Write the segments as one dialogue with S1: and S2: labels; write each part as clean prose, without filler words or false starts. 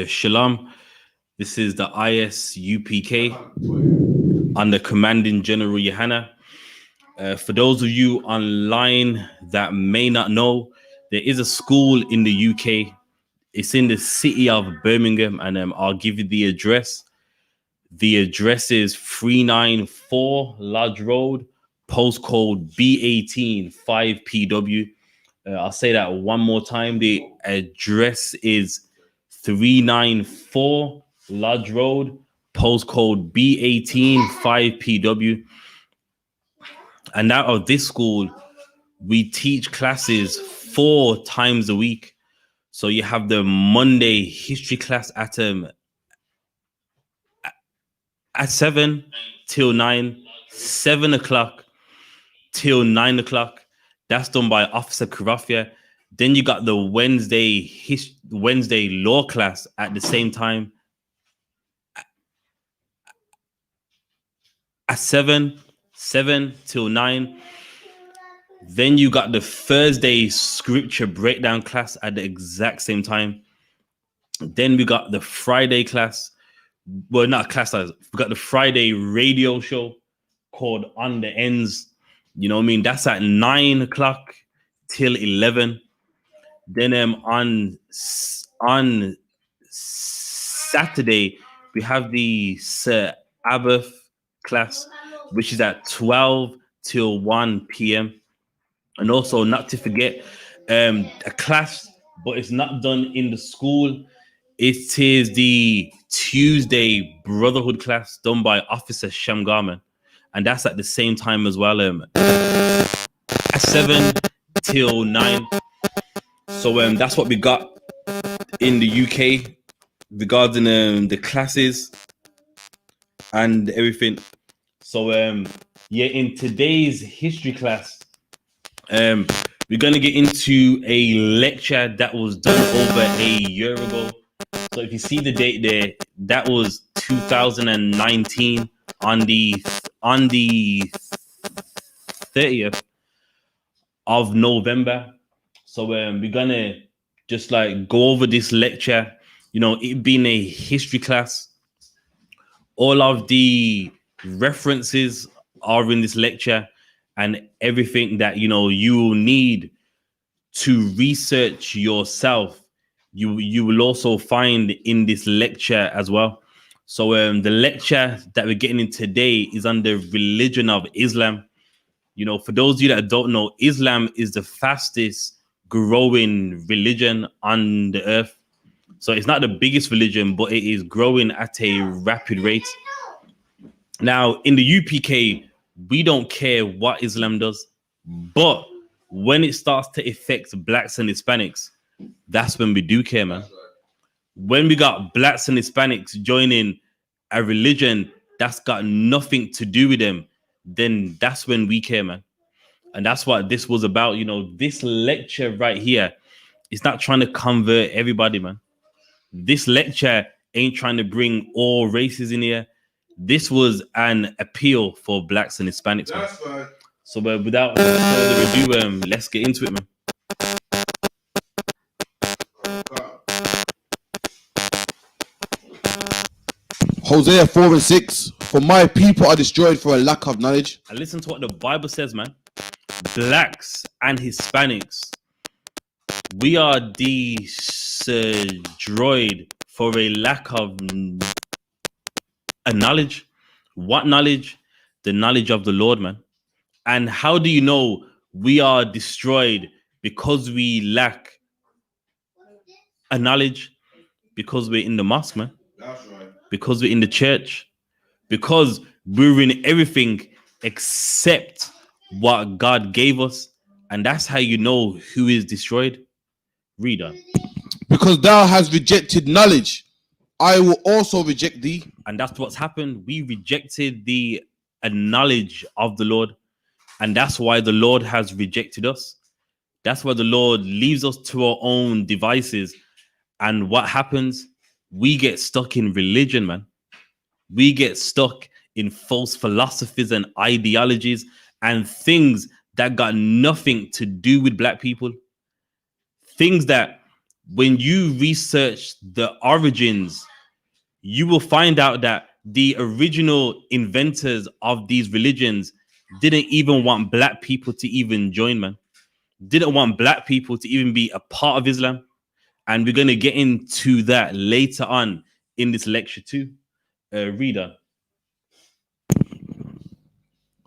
S1: Shalom. This is the I.S.U.P.K. under Commanding General YAHANNA. For those of you online that may not know, there is a school in the UK. It's in the city of Birmingham, and I'll give you the address. The address is 394 Lodge Road, postcode B18 5PW. I'll say that one more time. The address is 394 Lodge Road, postcode B18 5PW. And out of this school, we teach classes 4 times a week. So you have the Monday history class at 7 till 9, 7 o'clock till 9 o'clock. That's done by Officer Karafia. Then you got the Wednesday law class at the same time at 7 till 9. Then you got the Thursday scripture breakdown class at the exact same time. Then we got the Friday class. Well, not class. We got the Friday radio show called On the Ends. You know what I mean? That's at 9 o'clock till 11. Then on Saturday, we have the Sir Abbott class, which is at 12 till 1 p.m. And also, not to forget, a class, but it's not done in the school. It is the Tuesday Brotherhood class done by Officer Shamgarman. And that's at the same time as well, at 7 till 9. So that's what we got in the UK regarding the classes and everything. So yeah, in today's history class, we're gonna get into a lecture that was done over a year ago. So if you see the date there, that was 2019 on the 30th of November. So we're gonna just like go over this lecture. You know, it being a history class, all of the references are in this lecture, and everything that you know you will need to research yourself you will also find in this lecture as well. So the lecture that we're getting in today is on the religion of Islam. You know, for those of you that don't know, Islam is the fastest growing religion on the earth. So it's not the biggest religion, but it is growing at a rapid rate. Now, in the UPK, we don't care what Islam does, but when it starts to affect blacks and Hispanics, that's when we do care, man. When we got blacks and Hispanics joining a religion that's got nothing to do with them, then that's when we care, man. And that's what this was about. You know, this lecture right here is not trying to convert everybody, man. This lecture ain't trying to bring all races in here. This was an appeal for blacks and Hispanics. That's right. So without further ado, let's get into it, man.
S2: Hosea 4:6. For my people are destroyed for a lack of knowledge.
S1: And listen to what the Bible says, man. Blacks and Hispanics, we are destroyed for a lack of a knowledge. What knowledge? The knowledge of the Lord, man. And how do you know we are destroyed? Because we lack a knowledge. Because we're in the mosque, man. That's right. Because we're in the church. Because we're in everything except what God gave us. And that's how you know who is destroyed. Read on.
S2: Because thou hast rejected knowledge, I will also reject thee.
S1: And that's what's happened. We rejected the knowledge of the Lord. And that's why the Lord has rejected us. That's why the Lord leaves us to our own devices. And what happens? We get stuck in religion, man. We get stuck in false philosophies and ideologies and things that got nothing to do with black people. Things that when you research the origins, you will find out that the original inventors of these religions didn't even want black people to even join, man. Didn't want black people to even be a part of Islam. And we're going to get into that later on in this lecture too. Reader.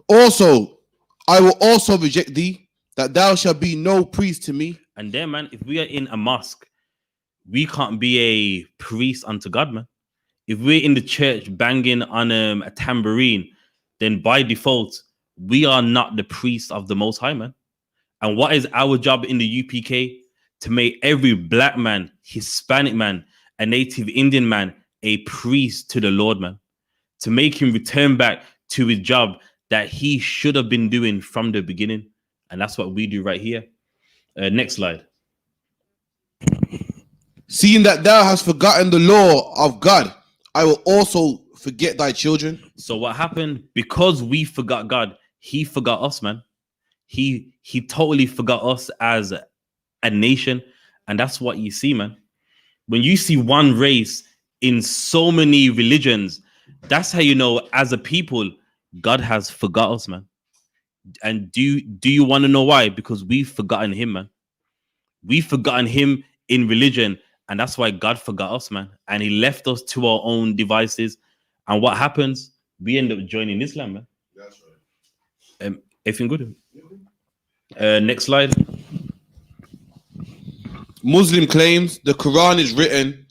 S2: Also, I will also reject thee, that thou shalt be no priest to me.
S1: And then, man, if we are in a mosque, we can't be a priest unto God, man. If we're in the church banging on a tambourine, then by default, we are not the priest of the Most High, man. And what is our job in the UPK? To make every black man, Hispanic man, a native Indian man, a priest to the Lord, man. To make him return back to his job that he should have been doing from the beginning. And that's what we do right here. Next slide.
S2: Seeing that thou hast forgotten the law of God, I will also forget thy children.
S1: So what happened? Because we forgot God, he forgot us, man. He totally forgot us as a nation. And that's what you see, man. When you see one race in so many religions, that's how you know as a people, God has forgot us, man. And do you want to know why? Because we've forgotten him, man. We've forgotten him in religion. And that's why God forgot us, man. And he left us to our own devices. And what happens? We end up joining Islam, man. That's right. Everything good? Next slide.
S2: Muslim claims the Quran is written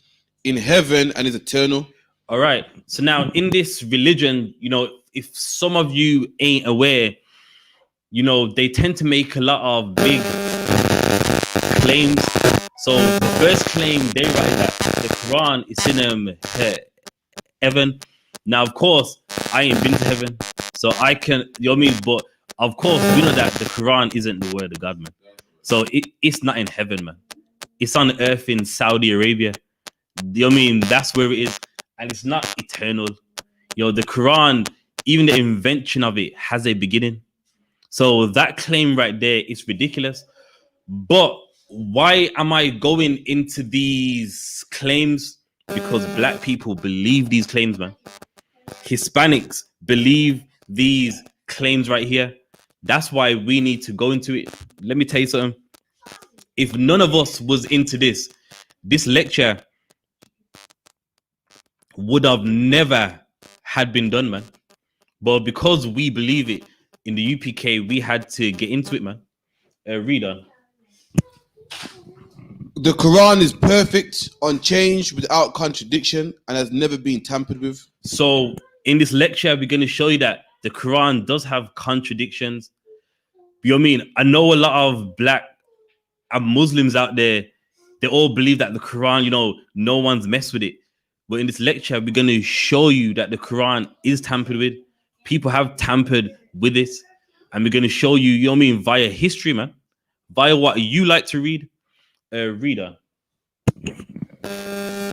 S2: in heaven and is eternal.
S1: All right. So now in this religion, you know, if some of you ain't aware, you know, they tend to make a lot of big claims. So the first claim they write that the Quran is in heaven. Now, of course, I ain't been to heaven, so I can, you know what I mean? But of course, we know that the Quran isn't the word of God, man. So it's not in heaven, man. It's on earth in Saudi Arabia. You know what I mean? That's where it is. And it's not eternal. You know, the Quran, even the invention of it has a beginning. So that claim right there is ridiculous. But why am I going into these claims? Because black people believe these claims, man. Hispanics believe these claims right here. That's why we need to go into it. Let me tell you something. If none of us was into this, this lecture would have never had been done, man. But because we believe it in the UPK, we had to get into it, man. Read on.
S2: The Quran is perfect, unchanged, without contradiction, and has never been tampered with.
S1: So in this lecture, we're going to show you that the Quran does have contradictions. You know what I mean? I know a lot of black and Muslims out there, they all believe that the Quran, you know, no one's messed with it. But in this lecture, we're going to show you that the Quran is tampered with. People have tampered with it. And we're going to show you, you know what I mean, via history, man. Via what you like to read. Reader.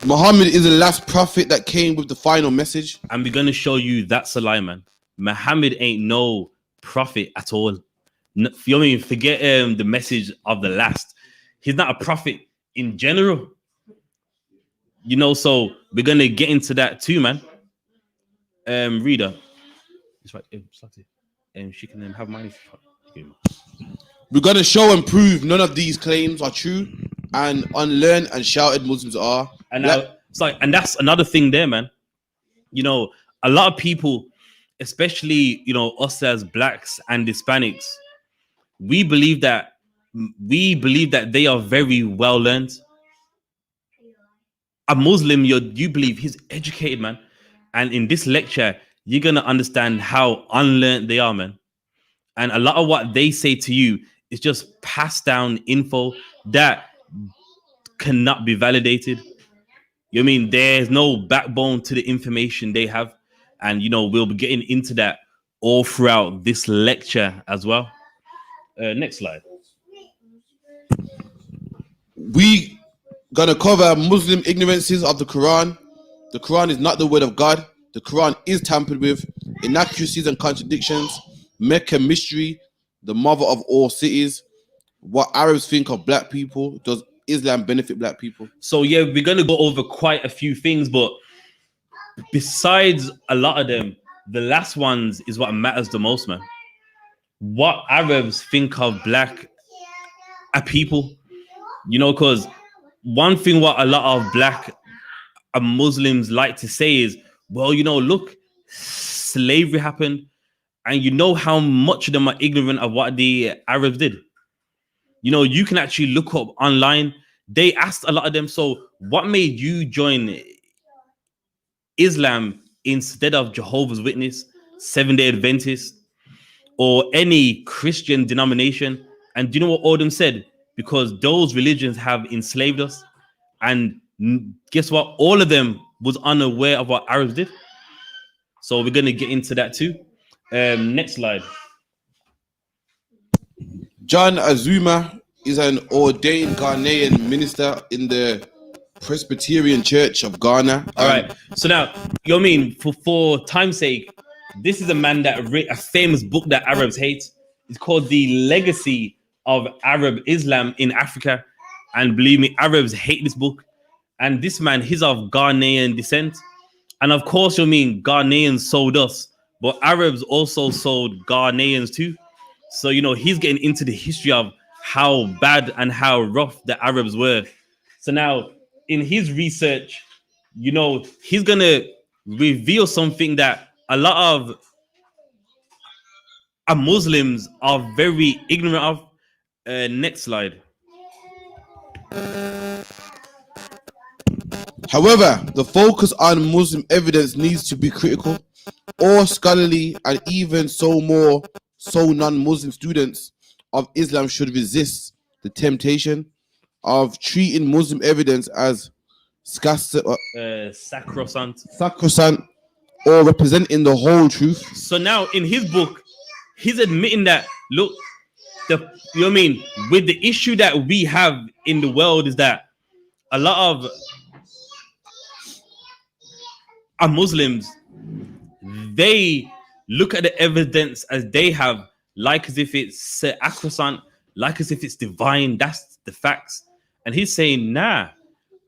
S2: Muhammad is the last prophet that came with the final message.
S1: And we're going to show you that's a lie, man. Muhammad ain't no prophet at all. You know what I mean? Forget the message of the last. He's not a prophet in general. You know, so we're going to get into that too, man. Reader. It's right. She can have mine.
S2: We're going to show and prove none of these claims are true, and unlearned and shouted Muslims are.
S1: And now it's like, and that's another thing there, man. You know, a lot of people, especially, you know, us as blacks and Hispanics, we believe that they are very well learned. A Muslim, you believe he's educated, man. And in this lecture, you're gonna understand how unlearned they are, man. And a lot of what they say to you is just passed down info that cannot be validated. You know what I mean? There's no backbone to the information they have. And, you know, we'll be getting into that all throughout this lecture as well. Next slide.
S2: We gonna cover Muslim ignorances of the Quran. The Quran is not the word of God. The Quran is tampered with. Inaccuracies and contradictions. Mecca mystery. The mother of all cities. What Arabs think of black people. Does Islam benefit black people?
S1: So yeah, we're gonna go over quite a few things, but besides a lot of them, the last ones is what matters the most, man. What Arabs think of black people, you know, because one thing what a lot of black Muslims like to say is, well, you know, look, slavery happened, and you know how much of them are ignorant of what the Arabs did. You know, you can actually look up online. They asked a lot of them, so what made you join Islam instead of Jehovah's Witness, Seventh-day Adventist, or any Christian denomination? And do you know what all of them said? Because those religions have enslaved us. And guess what? All of them was unaware of what Arabs did. So we're going to get into that too. Next slide.
S2: John Azuma is an ordained Ghanaian minister in the Presbyterian Church of Ghana.
S1: All right. So now, you know what I mean? For time's sake, this is a man that wrote a famous book that Arabs hate. It's called The Legacy of Arab Islam in Africa. And believe me, Arabs hate this book. And this man, he's of Ghanaian descent. And of course, you know what I mean, Ghanaians sold us, but Arabs also sold Ghanaians too. So, you know, he's getting into the history of how bad and how rough the Arabs were. So now, in his research, you know, he's going to reveal something that a lot of Muslims are very ignorant of. Next slide.
S2: However, the focus on Muslim evidence needs to be critical. All scholarly and even so non-Muslim students of Islam should resist the temptation of treating Muslim evidence as
S1: sacrosanct
S2: or representing the whole truth.
S1: So now in his book, he's admitting that, look, you know what I mean, with the issue that we have in the world is that a lot of Muslims, they look at the evidence as they have, like as if it's sacrosanct, like as if it's divine. That's the facts. And he's saying, nah,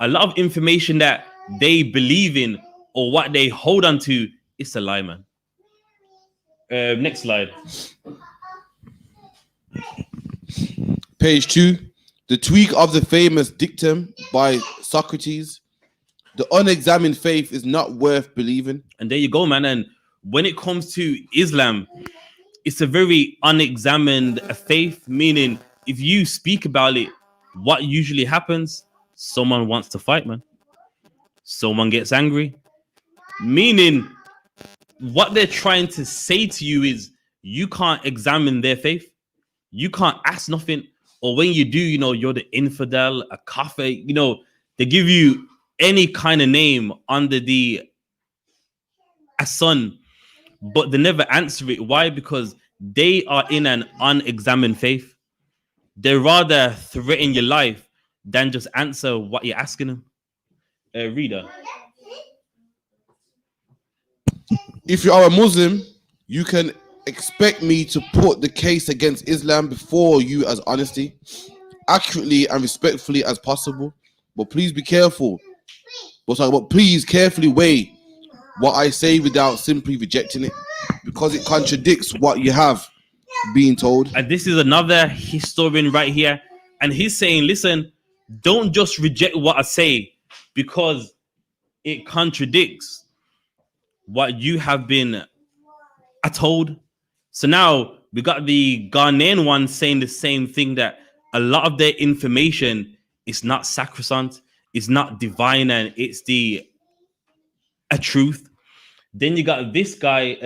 S1: a lot of information that they believe in or what they hold on to, it's a lie, man. Next slide.
S2: Page 2. The tweak of the famous dictum by Socrates, the unexamined faith is not worth believing.
S1: And there you go, man. And when it comes to Islam, it's a very unexamined faith, meaning if you speak about it, what usually happens? Someone wants to fight, man. Someone gets angry. Meaning, what they're trying to say to you is you can't examine their faith. You can't ask nothing. Or when you do, you're the infidel, a kafir. They give you any kind of name under the sun, but they never answer it. Why? Because they are in an unexamined faith. They rather threaten your life than just answer what you're asking them. Reader.
S2: If you are a Muslim, you can expect me to put the case against Islam before you as honesty, accurately and respectfully as possible. But please be careful. But please carefully weigh what I say without simply rejecting it, because it contradicts what you have been told.
S1: And this is another historian right here. And he's saying, listen, don't just reject what I say because it contradicts what you have been told. So now we got the Ghanaian one saying the same thing, that a lot of their information is not sacrosanct, it's not divine, and it's a truth. Then you got this guy,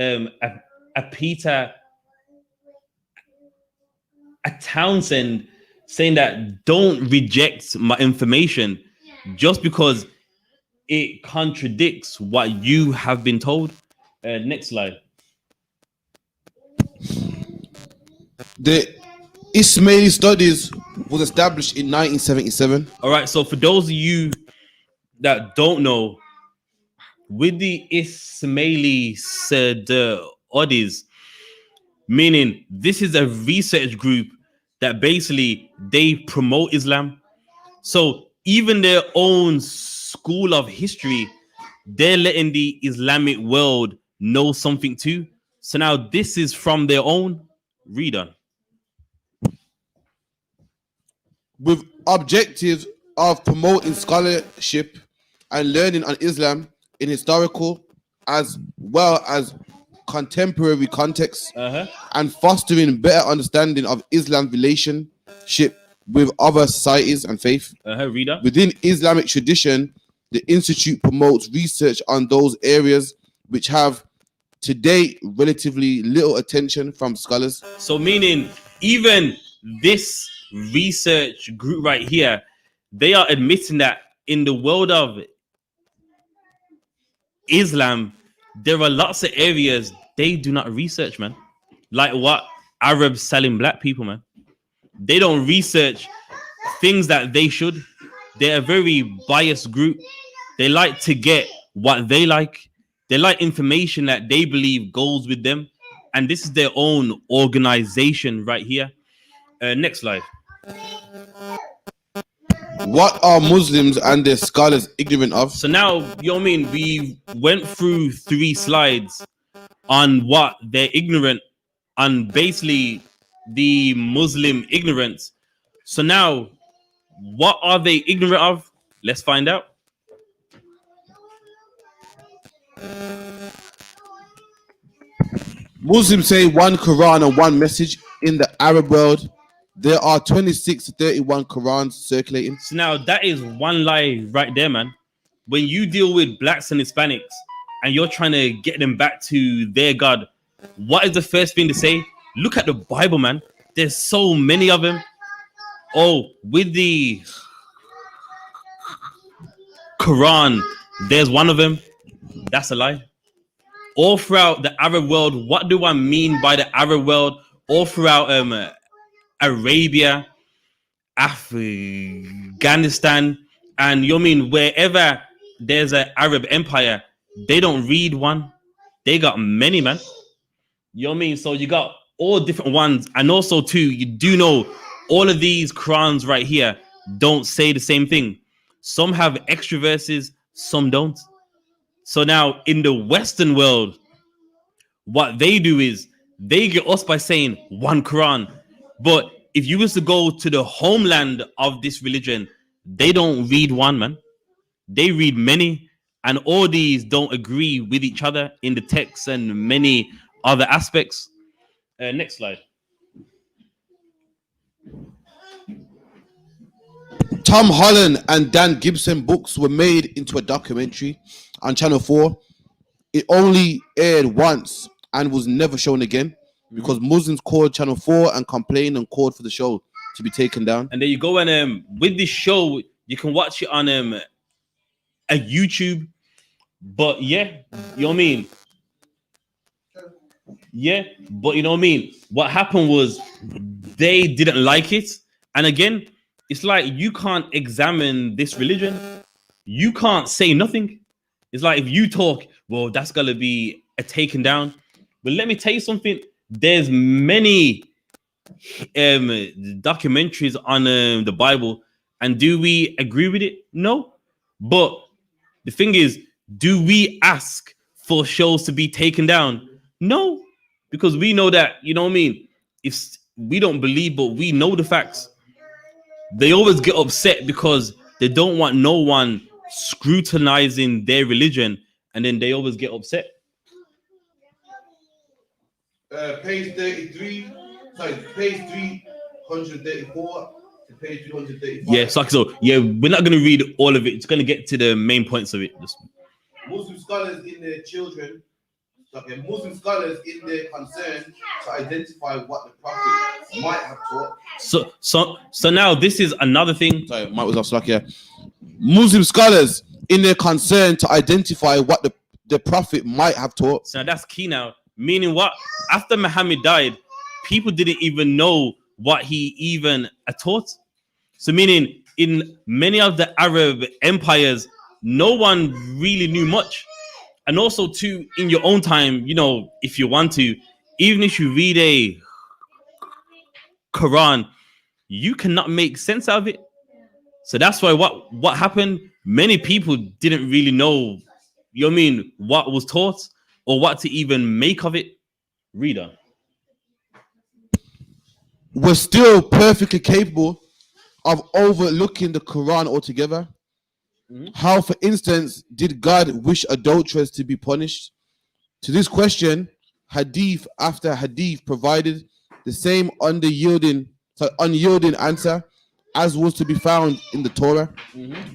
S1: a Peter, a Townsend, saying that don't reject my information just because it contradicts what you have been told. Next slide.
S2: The Ismaili studies was established in 1977.
S1: All right, so for those of you that don't know, with the Ismaili studies, meaning this is a research group that basically they promote Islam. So even their own school of history, they're letting the Islamic world know something too. So now this is from their own reader.
S2: With objectives of promoting scholarship and learning on Islam in historical as well as contemporary contexts, and fostering better understanding of Islam's relationship with other societies and faith.
S1: Reader.
S2: Within Islamic tradition, the Institute promotes research on those areas which have to date relatively little attention from scholars.
S1: So meaning even this research group right here, they are admitting that in the world of Islam, there are lots of areas they do not research, man. Like what? Arabs selling black people, man. They don't research things that they should. They're a very biased group. They like to get what they like. They like information that they believe goes with them. And this is their own organization right here. Next slide.
S2: What are Muslims and their scholars ignorant of?
S1: So now, we went through 3 slides on what they're ignorant, on basically the Muslim ignorance. So now, what are they ignorant of? Let's find out.
S2: Muslims say one Quran and one message. In the Arab world, there are 26 to 31 Qurans circulating.
S1: So now that is one lie right there, man. When you deal with blacks and Hispanics and you're trying to get them back to their God, what is the first thing to say? Look at the Bible, man. There's so many of them. Oh, with the Quran, there's one of them. That's a lie. All throughout the Arab world, what do I mean by the Arab world? All throughout Arabia, Afghanistan, and wherever there's an Arab empire, they don't read one. They got many, man. So you got all different ones. And also too, you do know all of these Qurans right here don't say the same thing. Some have extra verses, some don't. So now in the Western world, what they do is they get us by saying one Quran. But if you was to go to the homeland of this religion, they don't read one, man. They read many, and all these don't agree with each other in the text and many other aspects. Next slide.
S2: Tom Holland and Dan Gibson books were made into a documentary on Channel 4. It only aired once and was never shown again because Muslims called Channel 4 and complained and called for the show to be taken down.
S1: And there you go. And with this show, you can watch it on a YouTube. But yeah, you know what I mean? Yeah, but you know what I mean? What happened was they didn't like it. And again, it's like you can't examine this religion. You can't say nothing. It's like if you talk, well, that's gonna be a taken down. But let me tell you something. There's many documentaries on the Bible, and do we agree with it? No. But the thing is, do we ask for shows to be taken down? No, because we know that, you know what I mean? If we don't believe, but we know the facts, they always get upset because they don't want no one scrutinizing their religion, and then they always get upset.
S2: Page 33, sorry, page 334 to page 335.
S1: Yeah, so yeah, we're not going to read all of it. It's going to get to the main points of it.
S2: Muslim scholars in their children, Muslim scholars in their concern to identify what the prophet might have taught.
S1: So now this is another thing.
S2: Sorry, Mike was off slack here. Muslim scholars in their concern to identify what the prophet might have taught.
S1: So that's key now. Meaning what? After Muhammad died, people didn't even know what he even taught. So meaning in many of the Arab empires, no one really knew much. And also too, in your own time, you know, if you want to, even if you read a Quran, you cannot make sense out of it. So that's why what happened, many people didn't really know, you know what I mean, what was taught or what to even make of it. Reader.
S2: We're still perfectly capable of overlooking the Quran altogether. How, for instance, did God wish adulterers to be punished? To this question, hadith after hadith provided the same unyielding answer as was to be found in the Torah.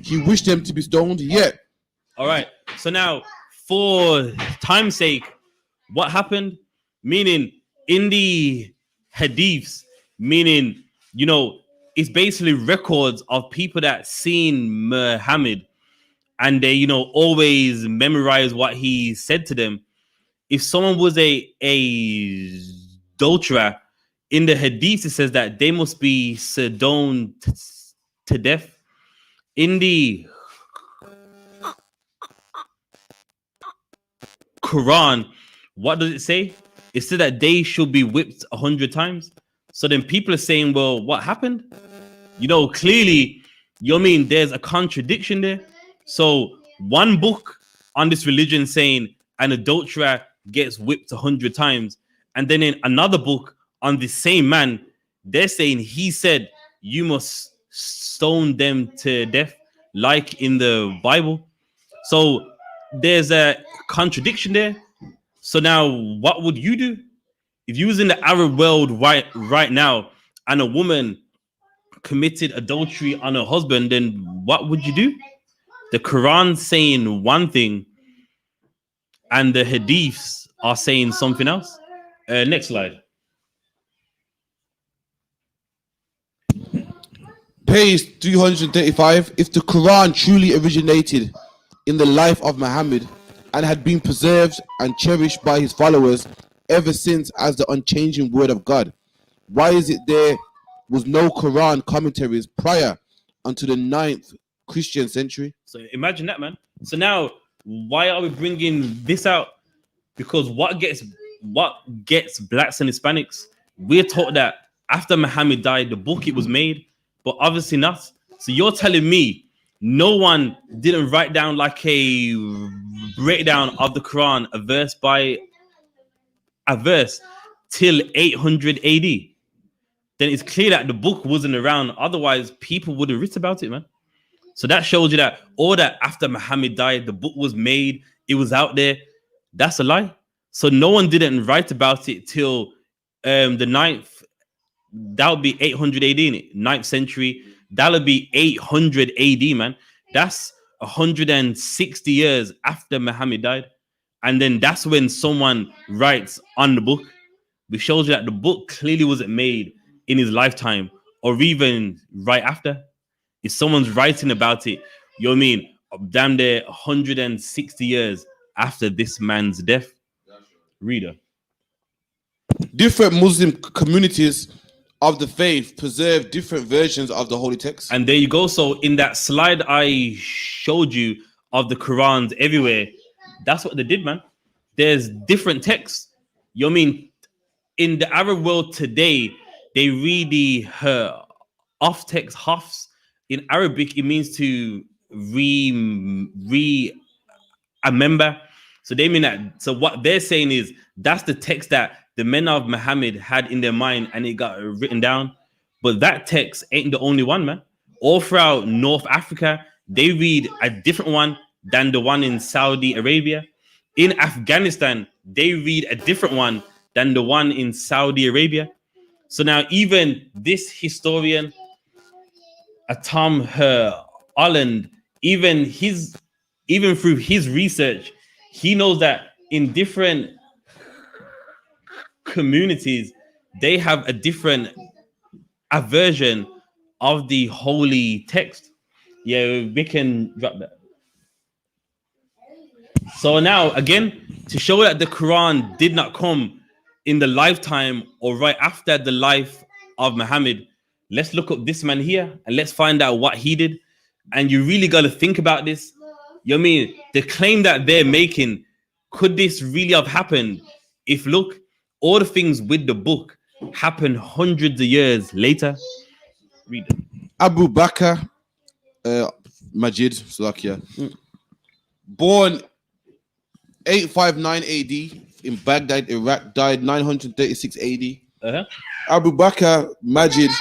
S2: He wished them to be stoned, yet.
S1: All right. So now, for time's sake, what happened? Meaning, in the hadiths, meaning, you know, it's basically records of people that seen Muhammad and they, you know, always memorize what he said to them. If someone was a adulterer, in the hadith, it says that they must be stoned to death. In the Quran, what does it say? It said that they should be whipped 100 times. So then people are saying, well, what happened? You know, clearly, you know what I mean, there's a contradiction there. So one book on this religion saying an adulterer gets whipped 100 times. And then in another book on the same man, they're saying he said you must stone them to death, like in the Bible. So there's a contradiction there. So now what would you do? If you was in the Arab world right now and a woman committed adultery on her husband, then what would you do? The Quran saying one thing and the hadiths are saying something else. Next slide.
S2: Page 335. If the Quran truly originated in the life of Muhammad and had been preserved and cherished by his followers ever since as the unchanging word of God, why is it there was no Quran commentaries prior until the 9th Christian century?
S1: So imagine that, man. So now, why are we bringing this out? Because what gets blacks and Hispanics, we're taught that after Muhammad died, the book it was made, but obviously not. So you're telling me no one didn't write down like a breakdown of the Quran, a verse by a verse, till 800 AD. then it's clear that the book wasn't around. Otherwise, people would have written about it, man. So that shows you that all that after Muhammad died, the book was made, it was out there. That's a lie. So no one didn't write about it till the 9th. That would be 800 AD in it, 9th century. That would be 800 AD, man. That's 160 years after Muhammad died. And then that's when someone writes on the book, which shows you that the book clearly wasn't made in his lifetime or even right after. If someone's writing about it, you know what I mean? Damn near 160 years after this man's death. Reader.
S2: Different Muslim communities of the faith preserve different versions of the holy text.
S1: And there you go. So in that slide I showed you of the Qurans everywhere, that's what they did, man. There's different texts. You know what I mean? In the Arab world today, they read the off text hafs. In Arabic, it means to remember. So they mean that. So what they're saying is that's the text that the men of Muhammad had in their mind and it got written down. But that text ain't the only one, man. All throughout North Africa, they read a different one than the one in Saudi Arabia. In Afghanistan, they read a different one than the one in Saudi Arabia. So now even this historian, Tom Holland, even through his research, he knows that in different communities, they have a different version of the holy text. Yeah, we can drop that. So now, again, to show that the Quran did not come in the lifetime or right after the life of Muhammad, let's look up this man here and let's find out what he did. And you really got to think about this. You know what I mean? The claim that they're making, could this really have happened? If look, all the things with the book happened hundreds of years later. Read it.
S2: Abu Bakr Majid Salakia, born 859 AD in Baghdad, Iraq, died 936 AD. Abu Bakr Majid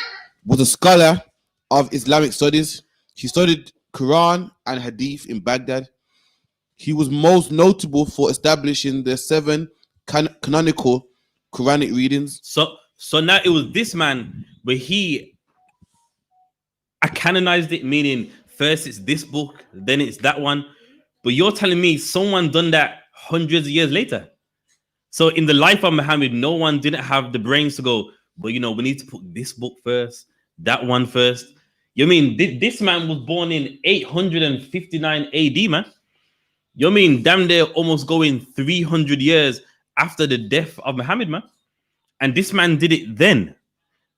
S2: was a scholar of Islamic studies. He studied Quran and Hadith in Baghdad. He was most notable for establishing the 7 canonical Quranic readings.
S1: So now it was this man where he canonized it, meaning first it's this book, then it's that one. But you're telling me someone done that hundreds of years later. So in the life of Muhammad, no one didn't have the brains to go, but we need to put this book first, that one first. You mean this man was born in 859 AD, man? You mean damn near almost going 300 years after the death of Muhammad, man? And this man did it then.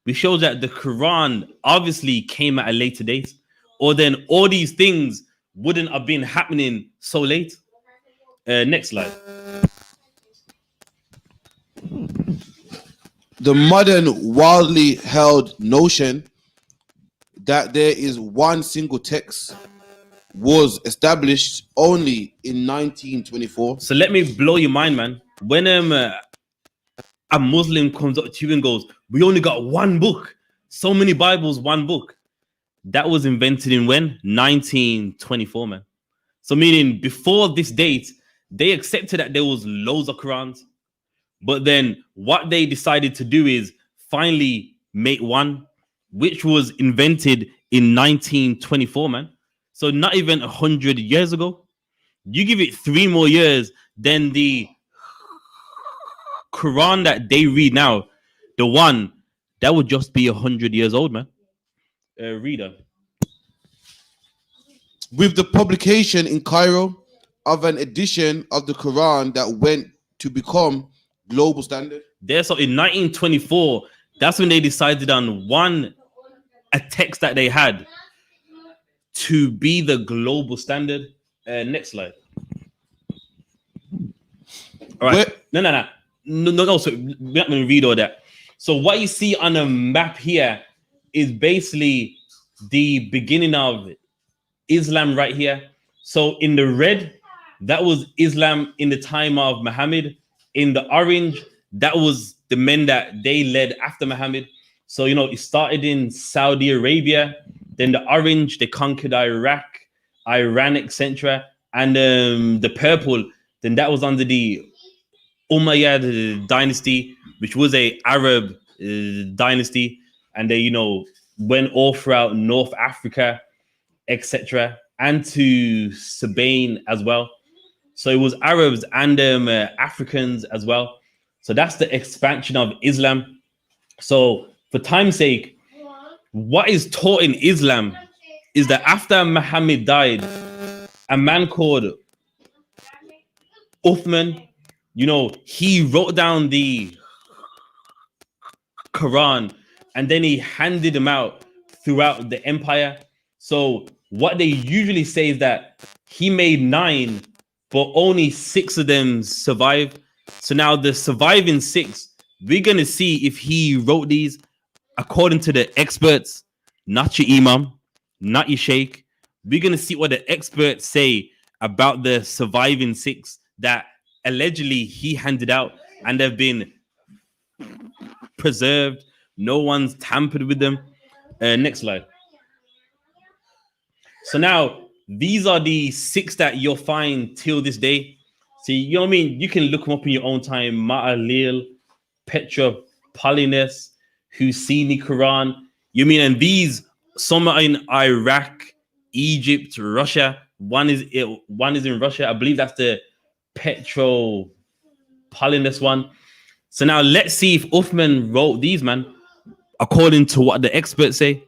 S1: Which shows that the Quran obviously came at a later date. Or then all these things wouldn't have been happening so late. Next slide.
S2: The modern widely held notion that there is one single text was established only in 1924.
S1: So let me blow your mind, man. When a Muslim comes up to you and goes, we only got one book, so many Bibles, one book. That was invented in when? 1924, man. So meaning before this date, they accepted that there was loads of Qurans. But then what they decided to do is finally make one, which was invented in 1924, man. So not even 100 years ago. You give it 3 more years, then the Quran that they read now, the one, that would just be 100 years old, man. Reader.
S2: With the publication in Cairo of an edition of the Quran that went to become global standard.
S1: So in 1924, that's when they decided on a text that they had to be the global standard. Next slide. All right. No. So we're not going to read all that. So what you see on a map here is basically the beginning of Islam right here. So in the red, that was Islam in the time of Muhammad. In the orange, that was the men that they led after Muhammad. So, it started in Saudi Arabia, then the orange, they conquered Iraq, Iran, etc. And the purple, then that was under the Umayyad dynasty, which was a Arab dynasty. And they, went all throughout North Africa, etc., and to Spain as well. So it was Arabs and Africans as well. So that's the expansion of Islam. So for time's sake, what is taught in Islam is that after Muhammad died, a man called Uthman, he wrote down the Quran and then he handed them out throughout the empire. So what they usually say is that he made 9, but only 6 of them survived. So now the surviving 6, we're going to see if he wrote these according to the experts, not your imam, not your sheikh. We're going to see what the experts say about the surviving 6 that allegedly he handed out and they've been preserved. No one's tampered with them. Next slide. So now these are the 6 that you'll find till this day. See, you know what I mean? You can look them up in your own time. Ma'alil, Petra, Polynes, Husseini Quran. You mean, and these, some are in Iraq, Egypt, Russia. One is in Russia. I believe that's the Petro Polynes one. So now let's see if Uthman wrote these, man, according to what the experts say.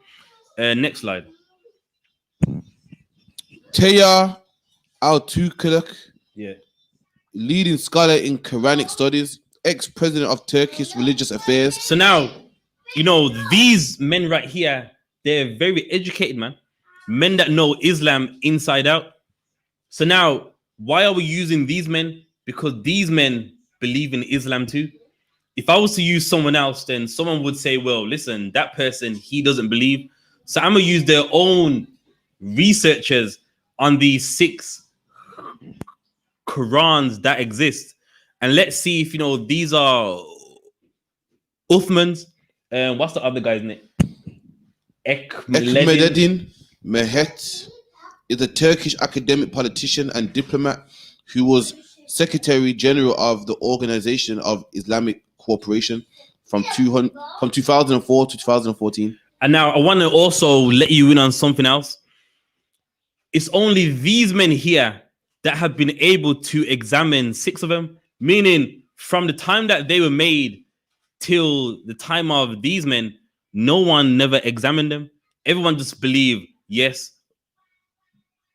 S1: Next slide.
S2: I.S.U.P.K,
S1: Yeah.
S2: leading scholar in Quranic studies, ex-president of Turkish religious affairs.
S1: So now, these men right here, they're very educated, man. Men that know Islam inside out. So now, why are we using these men? Because these men believe in Islam too. If I was to use someone else, then someone would say, well, listen, that person, he doesn't believe. So I'm going to use their own researchers on these 6 Qurans that exist. And let's see if, these are Uthman's. What's the other guy's name?
S2: Ekmeledin Mehmet is a Turkish academic, politician, and diplomat who was Secretary General of the Organization of Islamic Cooperation from 2004 to 2014.
S1: And now I want to also let you in on something else. It's only these men here that have been able to examine 6 of them, meaning from the time that they were made till the time of these men, no one never examined them. Everyone just believed, yes,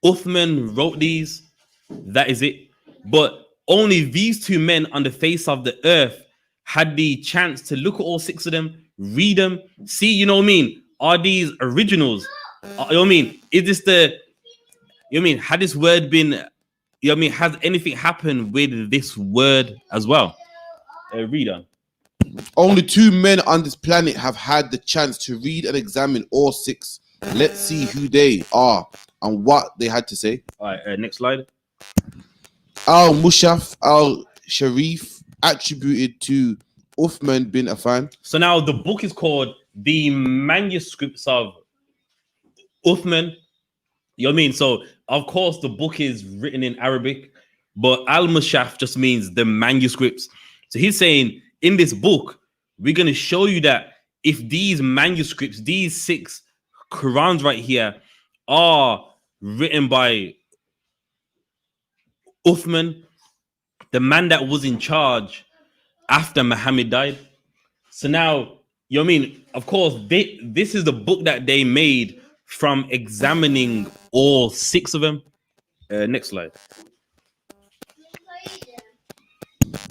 S1: Uthman wrote these, that is it. But only these 2 men on the face of the earth had the chance to look at all 6 of them, read them, see, you know what I mean? Are these originals? You know what I mean? Is this the, you know what I mean? Had this word been, you know what I mean? Has anything happened with this word as well? Read on.
S2: Only 2 men on this planet have had the chance to read and examine all 6. Let's see who they are and what they had to say.
S1: All right, next slide.
S2: Al-Mushaf al-Sharif attributed to Uthman bin Affan.
S1: So now the book is called The Manuscripts of Uthman. You know what I mean? So, of course, the book is written in Arabic, but Al-Mushaf just means the manuscripts. So he's saying, in this book, we're going to show you that if these manuscripts, these 6 Qurans right here, are written by Uthman, the man that was in charge after Muhammad died. So now, you know what I mean? Of course, this is the book that they made from examining all 6 of them. Next slide.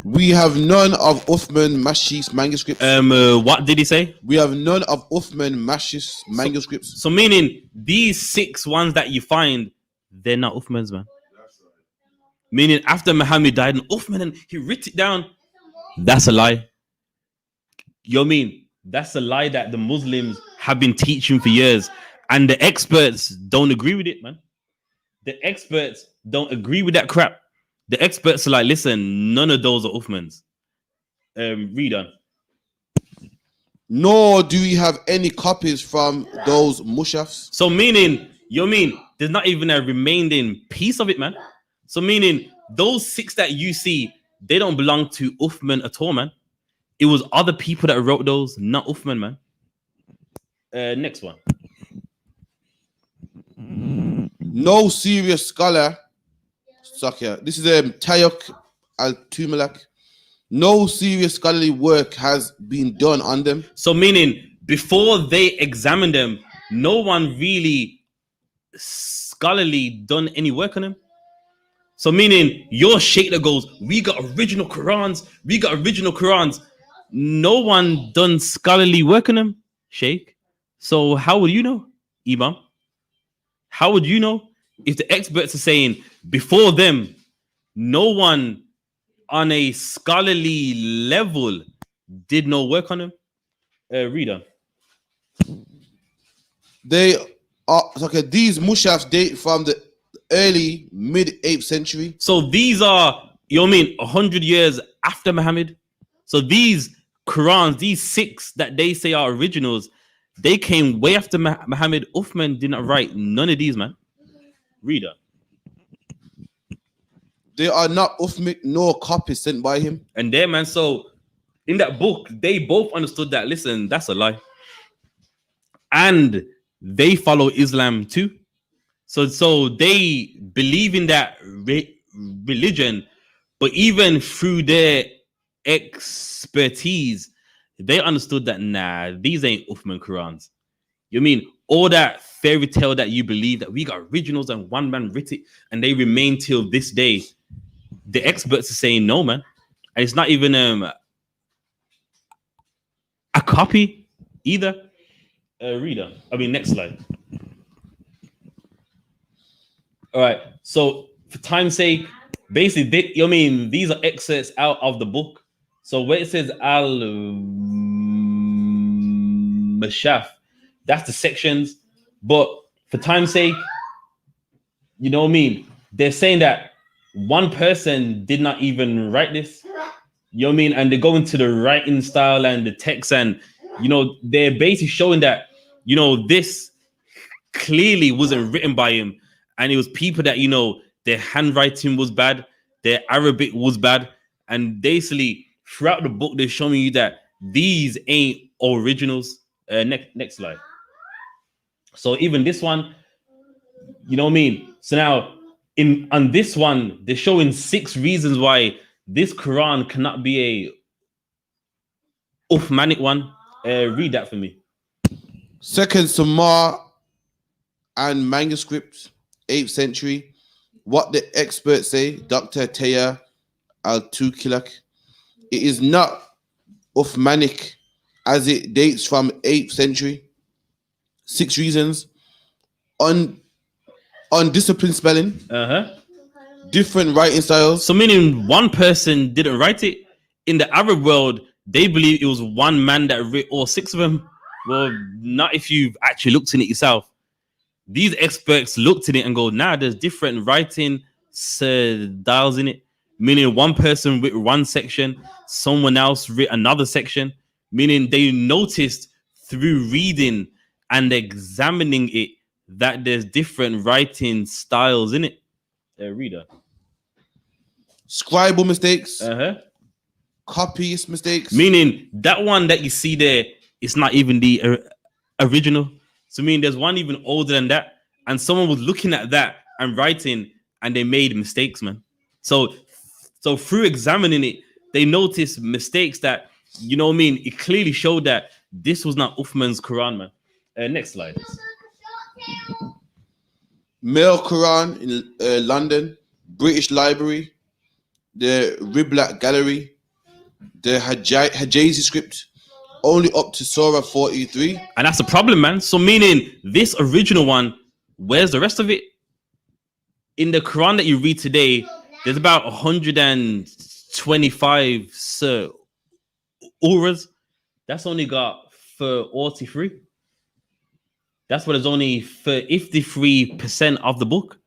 S2: We have none of Uthman Mashif's manuscripts.
S1: What did he say?
S2: We have none of Uthman Mashif's manuscripts.
S1: So meaning these 6 ones that you find, they're not Uthman's, man. That's right. Meaning after Muhammad died and Uthman and he wrote it down, that's a lie. You know what I mean? That's a lie that the Muslims have been teaching for years. And the experts don't agree with it, man. The experts don't agree with that crap. The experts are like, listen, none of those are Uthman's. Read on.
S2: nor do we have any copies from those mushafs.
S1: So meaning, you mean there's not even a remaining piece of it, man. So meaning those 6 that you see, they don't belong to Uthman at all, man. It was other people that wrote those, not Uthman, man. Next one.
S2: No serious scholar. This is Tayok al-Tumalak. No serious scholarly work has been done on them.
S1: So meaning before they examined them, no one really scholarly done any work on them. So meaning your sheikh that goes, we got original Qurans. No one done scholarly work on them, sheikh. So how would you know, Imam? How would you know if the experts are saying before them, no one on a scholarly level did no work on them? Reader.
S2: They are these mushafs date from the early mid 8th century.
S1: So these are, 100 years after Muhammad. So these Qurans, these 6 that they say are originals, they came way after Muhammad. Uthman did not write none of these, man. Reader.
S2: They are not Uthman nor copies sent by him.
S1: And there, man, so in that book, they both understood that, listen, that's a lie. And they follow Islam too. So they believe in that religion, but even through their expertise, they understood that, nah, these ain't Uthman Qurans. You mean all that fairy tale that you believe that we got originals and one man writ it and they remain till this day? The experts are saying no, man. And it's not even a copy either. Reader. Next slide. All right. So for time's sake, basically, these are excerpts out of the book. So where it says al-Mashaf, that's the sections. But for time's sake, they're saying that one person did not even write this. And they go into the writing style and the text, and they're basically showing that this clearly wasn't written by him, and it was people that their handwriting was bad, their Arabic was bad, and basically throughout the book they're showing you that these ain't originals. Next slide. So even this one, so now on this one they're showing 6 reasons why this Quran cannot be a Uthmanic one. Read that for me.
S2: Second Samar and manuscript, 8th century. What the experts say, Dr. Taya al-Tukilak, it is not Uthmanic as it dates from 8th century. 6 reasons. Undisciplined spelling. Different writing styles.
S1: So meaning one person didn't write it. In the Arab world, they believe it was one man that wrote all 6 of them. Well, not if you've actually looked in it yourself. These experts looked at it and go, nah, there's different writing styles in it. Meaning one person wrote one section, someone else wrote another section. Meaning they noticed through reading and examining it that there's different writing styles in it. Reader.
S2: Scribal mistakes. Copyist mistakes.
S1: Meaning that one that you see there, it's not even the original. So meaning there's one even older than that, and someone was looking at that and writing, and they made mistakes, man. So through examining it, they noticed mistakes that it clearly showed that this was not Uthman's Quran, man. Next slide.
S2: Male Quran in London, British Library, the Riblat Gallery, the Hijazi script, only up to Surah 43.
S1: And that's the problem, man. So meaning this original one, where's the rest of it? In the Quran that you read today, there's about 125 surahs. That's only got 43. That's what is only 53% of the book.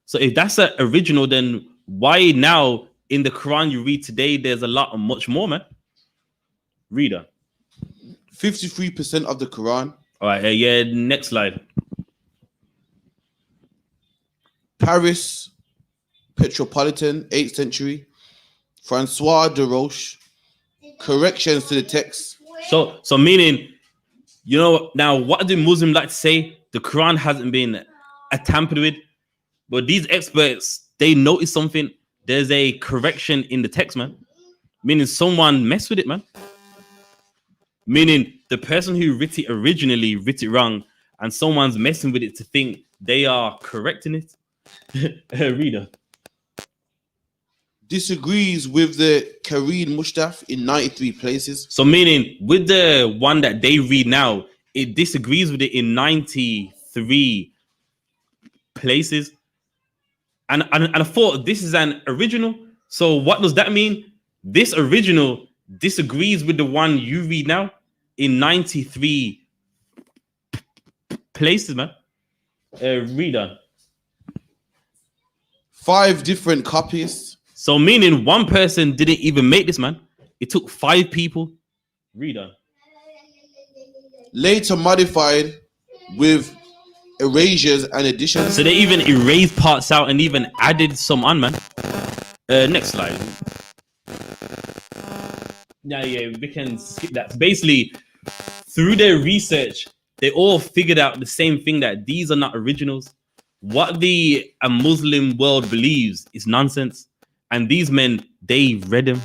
S1: So if that's an original, then why now in the Quran you read today, there's a lot much more, man? Reader.
S2: 53% of the Quran.
S1: All right, yeah, next slide.
S2: Paris, Petropolitan, 8th century. Francois de Roche, corrections to the text.
S1: So meaning, now what do Muslims like to say? The Quran hasn't been tampered with, but these experts, they notice something. There's a correction in the text, man. Meaning someone messed with it, man. Meaning the person who writ it originally writ it wrong, and someone's messing with it to think they are correcting it. Reader.
S2: Disagrees with the Kareem Mushtaf in 93 places.
S1: So meaning with the one that they read now, it disagrees with it in 93 places. And I thought this is an original. So what does that mean? This original disagrees with the one you read now in 93 places, man. Reader.
S2: 5 different copies.
S1: So meaning one person didn't even make this, man. It took 5 people. Reader.
S2: Later modified with erasures and additions.
S1: So they even erased parts out and even added some on, man. Next slide. Yeah, we can skip that. Basically, through their research, they all figured out the same thing, that these are not originals. What the Muslim world believes is nonsense. And these men, they read them.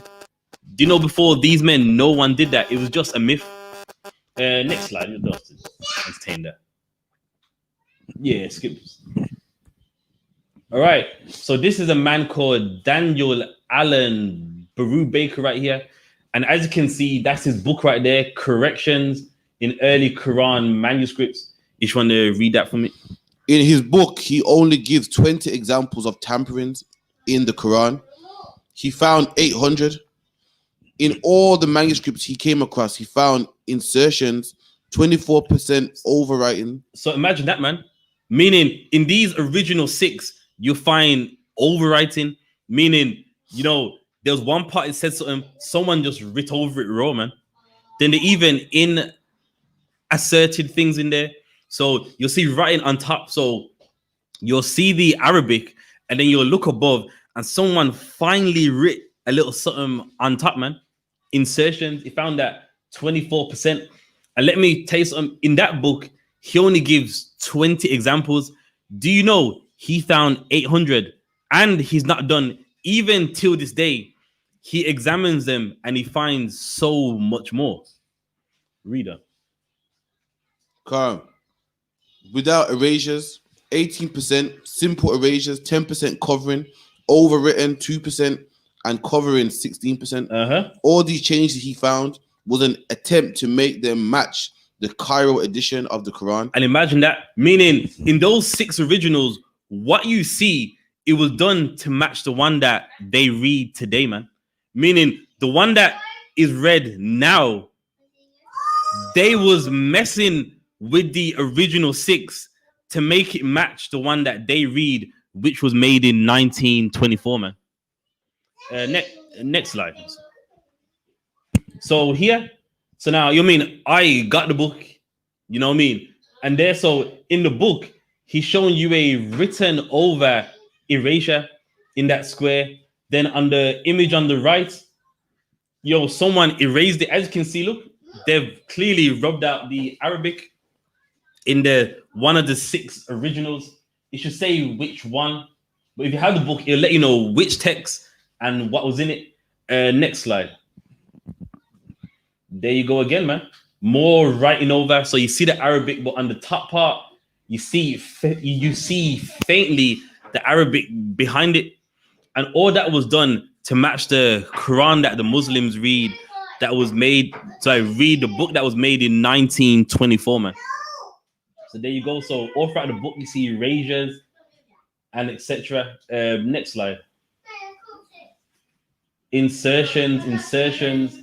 S1: Do you know before these men, no one did that? It was just a myth. Next slide. Entertain that. Yeah, skip. All right. So this is a man called Daniel Allen Baru Baker right here. And as you can see, that's his book right there, Corrections in Early Quran Manuscripts. You just want to read that for me?
S2: In his book, he only gives 20 examples of tamperings in the Quran. He found 800. In all the manuscripts he came across, he found insertions, 24% overwriting.
S1: So imagine that, man. Meaning, in these original 6, you find overwriting. Meaning, there was one part it said something, someone just writ over it raw, man. Then they even asserted things in there. So you'll see writing on top. So you'll see the Arabic, and then you'll look above, and someone finally writ a little something on top, man. Insertions, he found that 24%. And let me tell you something, in that book, he only gives 20 examples. Do you know he found 800? And he's not done. Even till this day, he examines them and he finds so much more. Reader.
S2: Calm. Without erasures, 18%, simple erasures, 10% covering, overwritten 2%, and covering 16%. All these changes he found was an attempt to make them match the Cairo edition of the Quran.
S1: And imagine that, meaning in those 6 originals, what you see, it was done to match the one that they read today, man. Meaning the one that is read now, they was messing with the original 6 to make it match the one that they read, which was made in 1924, man. Next slide. So here, so now I got the book, you know what I mean? And there, so in the book, he's showing you a written over erasure in that square. Then on the image on the right, someone erased it. As you can see, look, they've clearly rubbed out the Arabic in the one of the 6 originals. It should say which one, but if you have the book, it'll let you know which text and what was in it. Next slide. There you go again, man. More writing over. So you see the Arabic, but on the top part, you see faintly the Arabic behind it. And all that was done to match the Quran that the Muslims read, that was made. So I read the book that was made in 1924, man. So there you go. So all throughout the book, you see erasures and etc. Next slide. Insertions,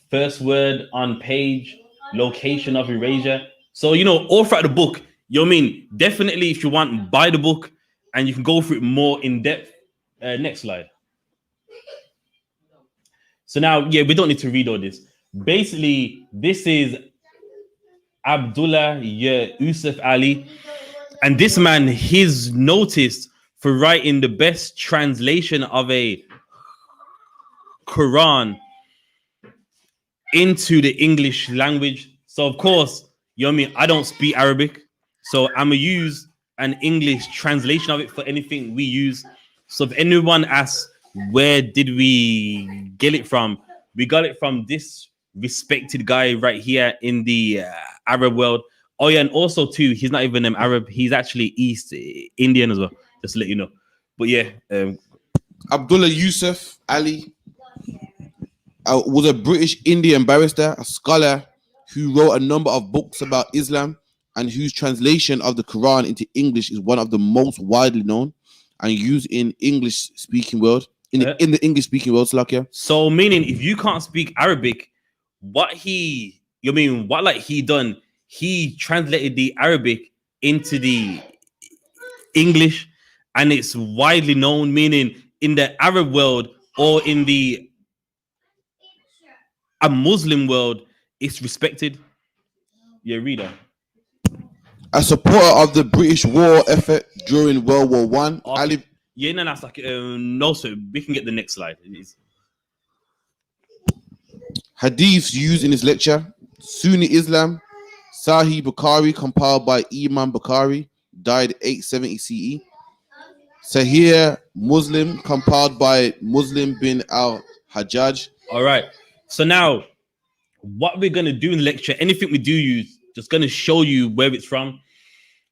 S1: first word on page, location of erasure. So, all throughout the book, definitely if you want, buy the book and you can go through it more in depth. Next slide. So now, we don't need to read all this. Basically, this is Abdullah Yusuf Ali. And this man, he's noticed for writing the best translation of a Quran into the English language. So of course, you know what I mean, I don't speak Arabic, so I'm gonna use an English translation of it for anything we use. So if anyone asks where did we get it from, we got it from this respected guy right here in the Arab world. Oh yeah, and also too, he's not even Arab, he's actually East Indian as well, just to let you know. But yeah,
S2: Abdullah Yusuf Ali was a British Indian barrister, a scholar who wrote a number of books about Islam and whose translation of the Quran into English is one of the most widely known and used in English speaking world. In the English speaking world, Slakia.
S1: So meaning if you can't speak Arabic, what he like he done, he translated the Arabic into the English, and it's widely known, meaning in the Arab world or in the a Muslim world, it's respected. Yeah, reader.
S2: A supporter of the British war effort during World War One,
S1: Okay.
S2: Ali.
S1: Yeah, no, that's like no, so we can get the next slide.
S2: Hadiths used in his lecture, Sunni Islam, Sahih Bukhari, compiled by Imam Bukhari, died 870 CE. Sahih Muslim, compiled by Muslim bin al-Hajjaj.
S1: All right. So now, what we're gonna do in the lecture, anything we do use, just gonna show you where it's from.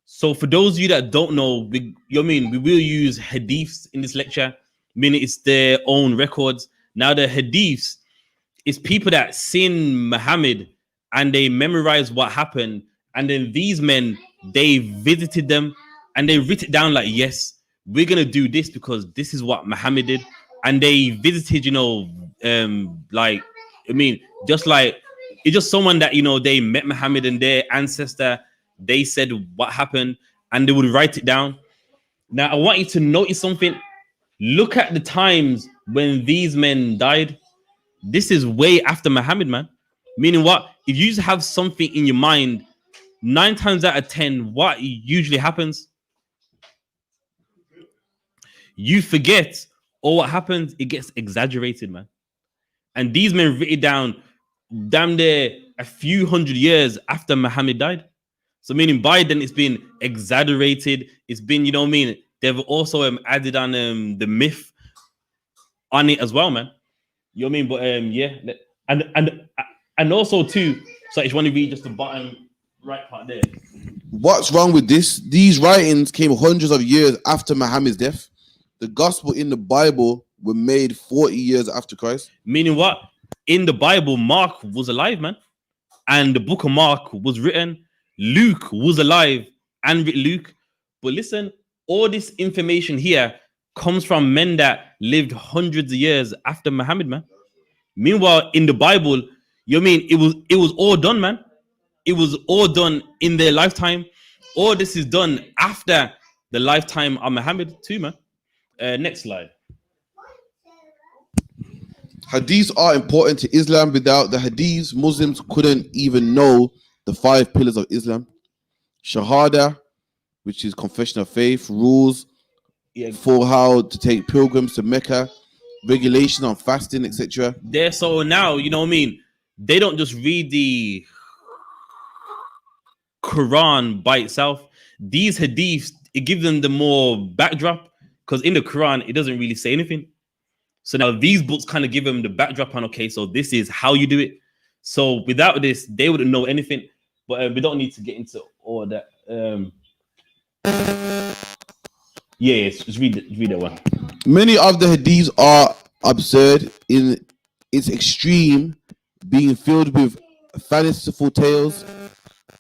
S1: So for those of you that don't know, we will use hadiths in this lecture, meaning it's their own records. Now the hadiths is people that seen Muhammad and they memorize what happened, and then these men, they visited them and they wrote it down like, yes, we're gonna do this because this is what Muhammad did. And they visited, like, just like it's just someone that they met Muhammad and their ancestor, they said what happened and they would write it down. Now I want you to notice something. Look at the times when these men died. This is way after Muhammad, man. Meaning what? If you just have something in your mind, 9 times out of 10, what usually happens? You forget, or what happens? It gets exaggerated, man. And these men wrote it down damn near a few hundred years after Muhammad died. So meaning by then it's been exaggerated. It's been, they've also added on the myth on it as well, man. You know what I mean? But yeah, and also too. So I just want to read just the bottom right part there.
S2: What's wrong with this? These writings came hundreds of years after Muhammad's death. The gospel in the Bible were made 40 years after Christ.
S1: Meaning what? In the Bible, Mark was alive, man. And the book of Mark was written. Luke was alive and written Luke. But listen, all this information here comes from men that lived hundreds of years after Muhammad, man. Meanwhile, in the Bible, it was all done, man. It was all done in their lifetime. All this is done after the lifetime of Muhammad too, man. Next slide.
S2: Hadiths are important to Islam. Without the hadiths, Muslims couldn't even know the 5 pillars of Islam. Shahada, which is confession of faith, rules for how to take pilgrims to Mecca, regulations on fasting, etc.
S1: There, so now, they don't just read the Quran by itself. These hadiths, it gives them the more backdrop, because in the Quran, it doesn't really say anything. So now these books kind of give them the backdrop on, okay, so this is how you do it. So without this, they wouldn't know anything. But we don't need to get into all that. Just read that one.
S2: Many of the hadiths are absurd in its extreme, being filled with fanciful tales,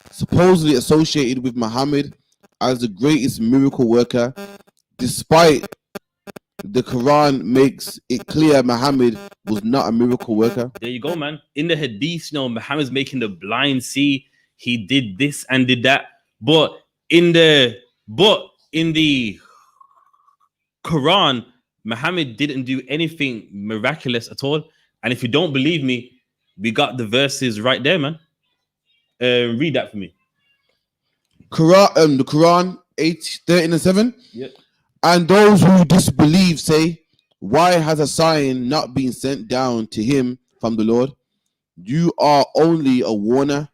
S2: supposedly associated with Muhammad as the greatest miracle worker, despite the Quran makes it clear Muhammad was not a miracle worker.
S1: There you go, man. In the hadith, Muhammad's making the blind see. He did this and did that. But in the Quran, Muhammad didn't do anything miraculous at all. And if you don't believe me, we got the verses right there, man. Read that for me.
S2: Quran, the Quran 8:13-7.
S1: Yeah.
S2: And those who disbelieve say, why has a sign not been sent down to him from the Lord? You are only a warner,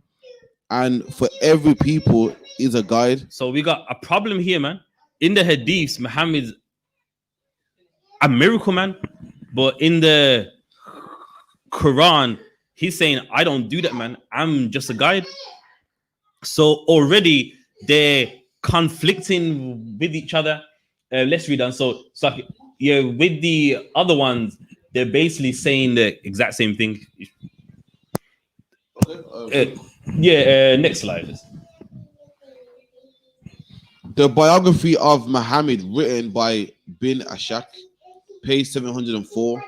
S2: and for every people is a guide.
S1: So we got a problem here, man. In the hadiths, Muhammad's a miracle, man. But in the Quran, he's saying, I don't do that, man. I'm just a guide. So already they're conflicting with each other. Let's read on. So yeah, with the other ones, they're basically saying the exact same thing. Next slide.
S2: The biography of Muhammad, written by bin Ashak, page 704.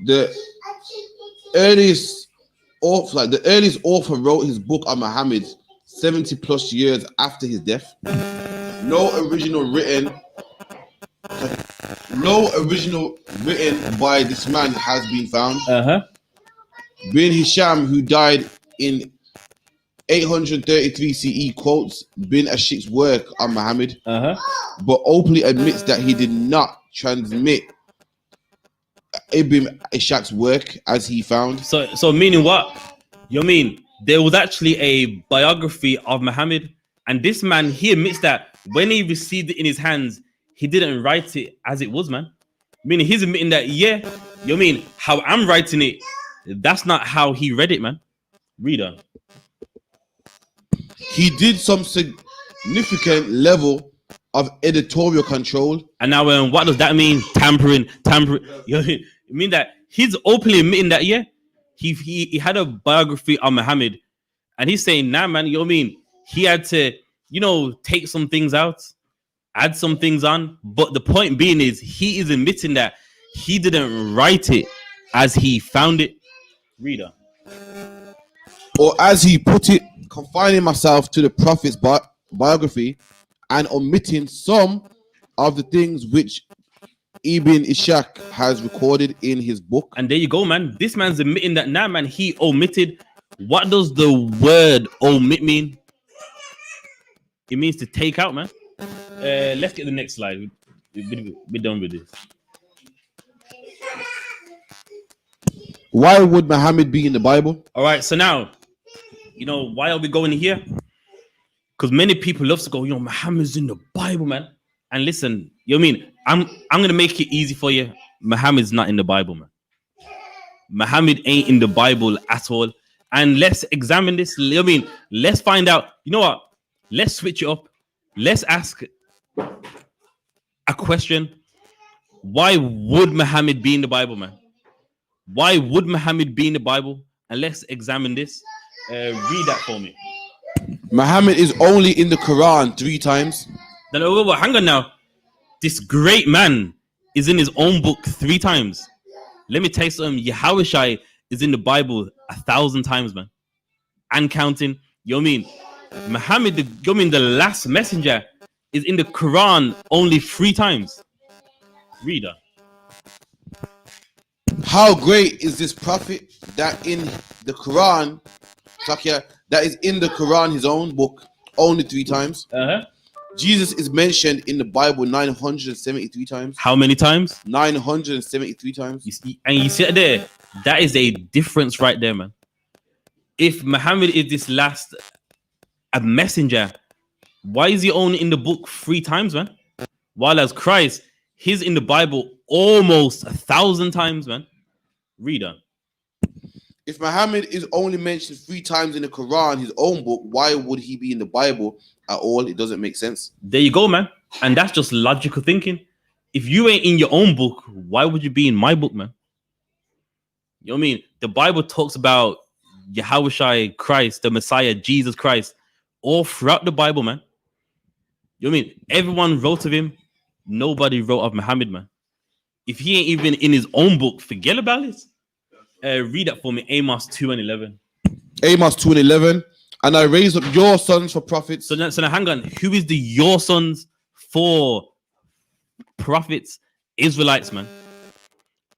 S2: The earliest author wrote his book on Muhammad 70 plus years after his death. No original written by this man has been found. Bin Hisham, who died in 833 CE, quotes bin Ashik's work on Muhammad, but openly admits that he did not transmit Ibn Ishaq's work as he found.
S1: So meaning what? You mean there was actually a biography of Muhammad, and this man, he admits that when he received it in his hands, he didn't write it as it was, man. Meaning he's admitting that, yeah, you mean how I'm writing it, that's not how he read it, man. Read on.
S2: He did some significant level of editorial control.
S1: And now, what does that mean? Tampering. You mean that he's openly admitting that, yeah, he had a biography on Muhammad, and he's saying, nah, man, you know what I mean? He had to, take some things out, add some things on. But the point being is, he is admitting that he didn't write it as he found it. Reader.
S2: Or as he put it, confining myself to the Prophet's biography and omitting some of the things which Ibn Ishaq has recorded in his book.
S1: And there you go, man. This man's admitting that, nah, man, he omitted. What does the word omit mean? It means to take out, man. Let's get the next slide. We're done with this.
S2: Why would Muhammad be in the Bible?
S1: All right, so now, why are we going here? Because many people love to go, Muhammad's in the Bible, man. And listen, you know what I mean? I'm gonna make it easy for you. Muhammad's not in the Bible, man. Muhammad ain't in the Bible at all. And let's examine this. I mean, let's find out. You know what? Let's switch it up. Let's ask a question. Why would Muhammad be in the Bible, man? Why would Muhammad be in the Bible? And let's examine this. Read that for me.
S2: Muhammad is only in the Quran 3 times.
S1: Then hang on now. This great man is in his own book 3 times. Let me tell you something. Yahawashi is in the Bible 1,000 times, man. And counting. You know what I mean? Muhammad, the last messenger, is in the Quran only 3 times. Reader.
S2: How great is this prophet that in the Quran, that is in the Quran, his own book, only 3 times? Jesus is mentioned in the Bible 973 times.
S1: How many times?
S2: 973 times.
S1: You see it there? That is a difference right there, man. If Muhammad is this last a messenger, why is he only in the book 3 times, man? While as Christ, he's in the Bible almost 1,000 times, man. Reader.
S2: If Muhammad is only mentioned 3 times in the Quran, his own book, why would he be in the Bible at all? It doesn't make sense.
S1: There you go, man. And that's just logical thinking. If you ain't in your own book, why would you be in my book, man? You know what I mean? The Bible talks about Yahawashi, Christ, the Messiah, Jesus Christ, all throughout the Bible, man. You know what I mean? Everyone wrote of him. Nobody wrote of Muhammad, man. If he ain't even in his own book, forget about it. Read that for me. Amos 2:11.
S2: Amos 2:11. And I raised up your sons for prophets.
S1: So now hang on. Who is the your sons for prophets? Israelites, man.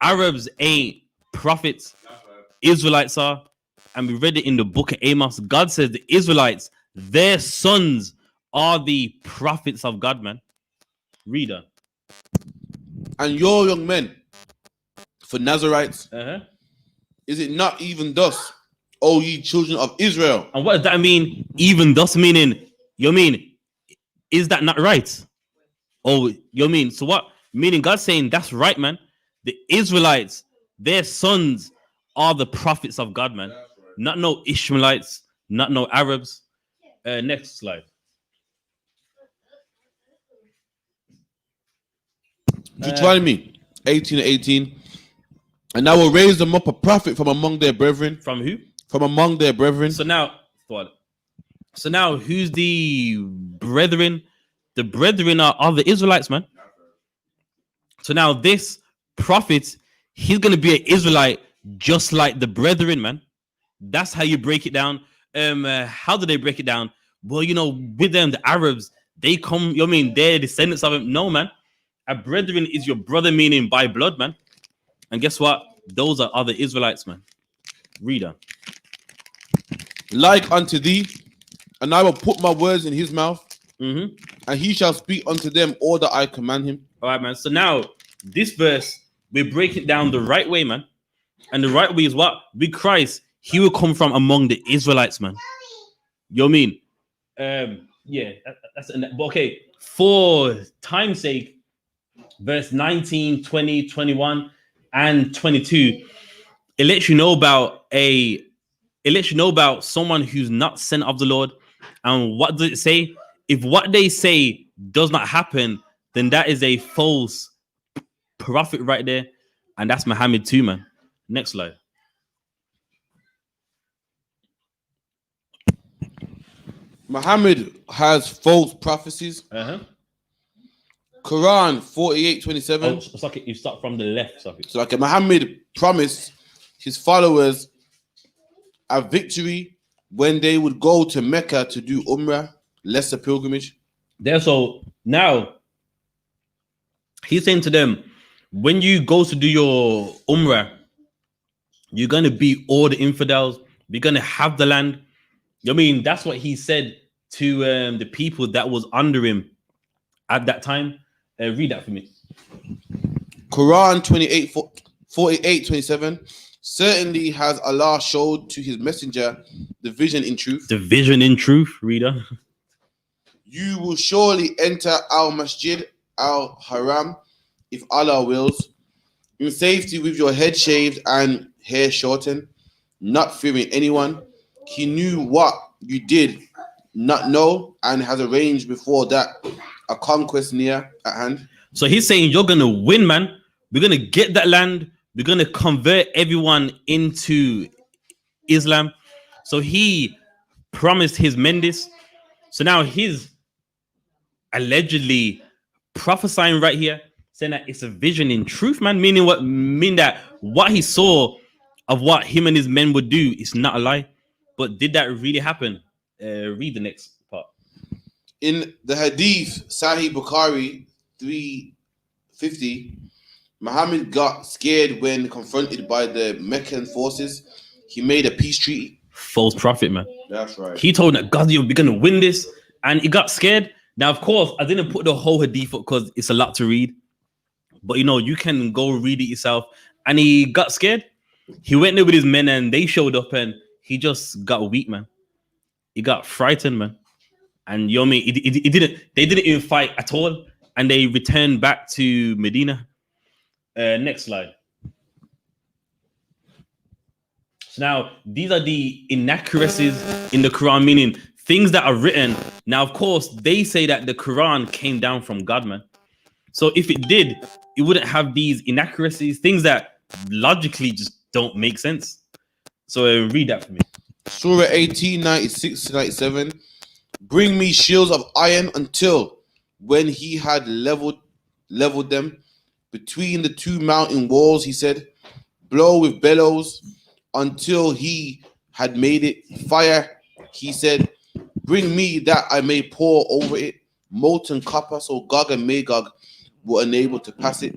S1: Arabs ain't prophets. Israelites are. and we read it in the book of Amos. God says the Israelites, their sons are the prophets of God, man. Reader.
S2: And your young men, for Nazarites,
S1: Uh-huh.
S2: is it not even thus, O ye children of Israel?
S1: And what does that mean? Even thus meaning, you mean, is that not right? Oh, you mean, so what? Meaning God's saying that's right, man. The Israelites, their sons are the prophets of God, man. Right. Not no Ishmaelites, not no Arabs. Next slide.
S2: Deuteronomy 18:18. And I will raise them up a prophet from among their brethren.
S1: From who?
S2: From among their brethren.
S1: So now, who's the brethren? The brethren are the Israelites, man. So now this prophet, he's going to be an Israelite just like the brethren, man. That's how you break it down. How do they break it down? Well, you know, with them, the Arabs, they come, you know, I mean, they're descendants of him. No, man. A brethren is your brother, meaning by blood, man. And guess what? Those are other Israelites, man. Reader.
S2: Like unto thee, and I will put my words in his mouth,
S1: and
S2: he shall speak unto them all that I command him.
S1: All right, man. So now this verse, we break it down the right way, man. And the right way is what? With Christ, he will come from among the Israelites, man. You know what I mean? Yeah, that's okay. For time's sake, verse 19, 20, 21, and 22, it lets you know about someone who's not sent of the Lord. And what does it say? If what they say does not happen, then that is a false prophet right there. And that's Muhammad too, man. Next slide.
S2: Muhammad has false prophecies. Quran 48:27.
S1: Oh, it's like you start from the left. So
S2: like Muhammad promised his followers a victory when they would go to Mecca to do Umrah, lesser pilgrimage.
S1: There, so now he's saying to them, when you go to do your Umrah, you're gonna beat all the infidels. You're gonna have the land. I mean, that's what he said to the people that was under him at that time. Read that for me.
S2: Quran 48:27. Certainly has Allah showed to his messenger the vision in truth.
S1: The vision in truth, reader.
S2: You will surely enter al-Masjid al-Haram if Allah wills, in safety with your head shaved and hair shortened, not fearing anyone. He knew what you did not know and has arranged before that a conquest near at hand. So
S1: he's saying you're gonna win, man. We're gonna get that land. We're gonna convert everyone into Islam. So he promised his men this. So now he's allegedly prophesying right here, saying that it's a vision in truth, man. Meaning that what he saw of what him and his men would do is not a lie. But did that really happen? Read the next part.
S2: In the Hadith, Sahih Bukhari 350, Muhammad got scared when confronted by the Meccan forces. He made a peace treaty.
S1: False prophet, man.
S2: That's right.
S1: He told that God, you're going to win this. And he got scared. Now, of course, I didn't put the whole Hadith because it's a lot to read. But, you know, you can go read it yourself. And he got scared. He went there with his men and they showed up and he just got weak, man. He got frightened, man. And you know what I mean? They didn't even fight at all. And they returned back to Medina. Next slide. So now these are the inaccuracies in the Quran, meaning things that are written. Now, of course, they say that the Quran came down from God, man. So if it did, it wouldn't have these inaccuracies, things that logically just don't make sense. So read that for me.
S2: Surah 18:96-97. Bring me shields of iron until when he had leveled them between the two mountain walls, he said, blow with bellows until he had made it fire. He said, bring me that I may pour over it molten copper, so Gog and Magog were unable to pass it,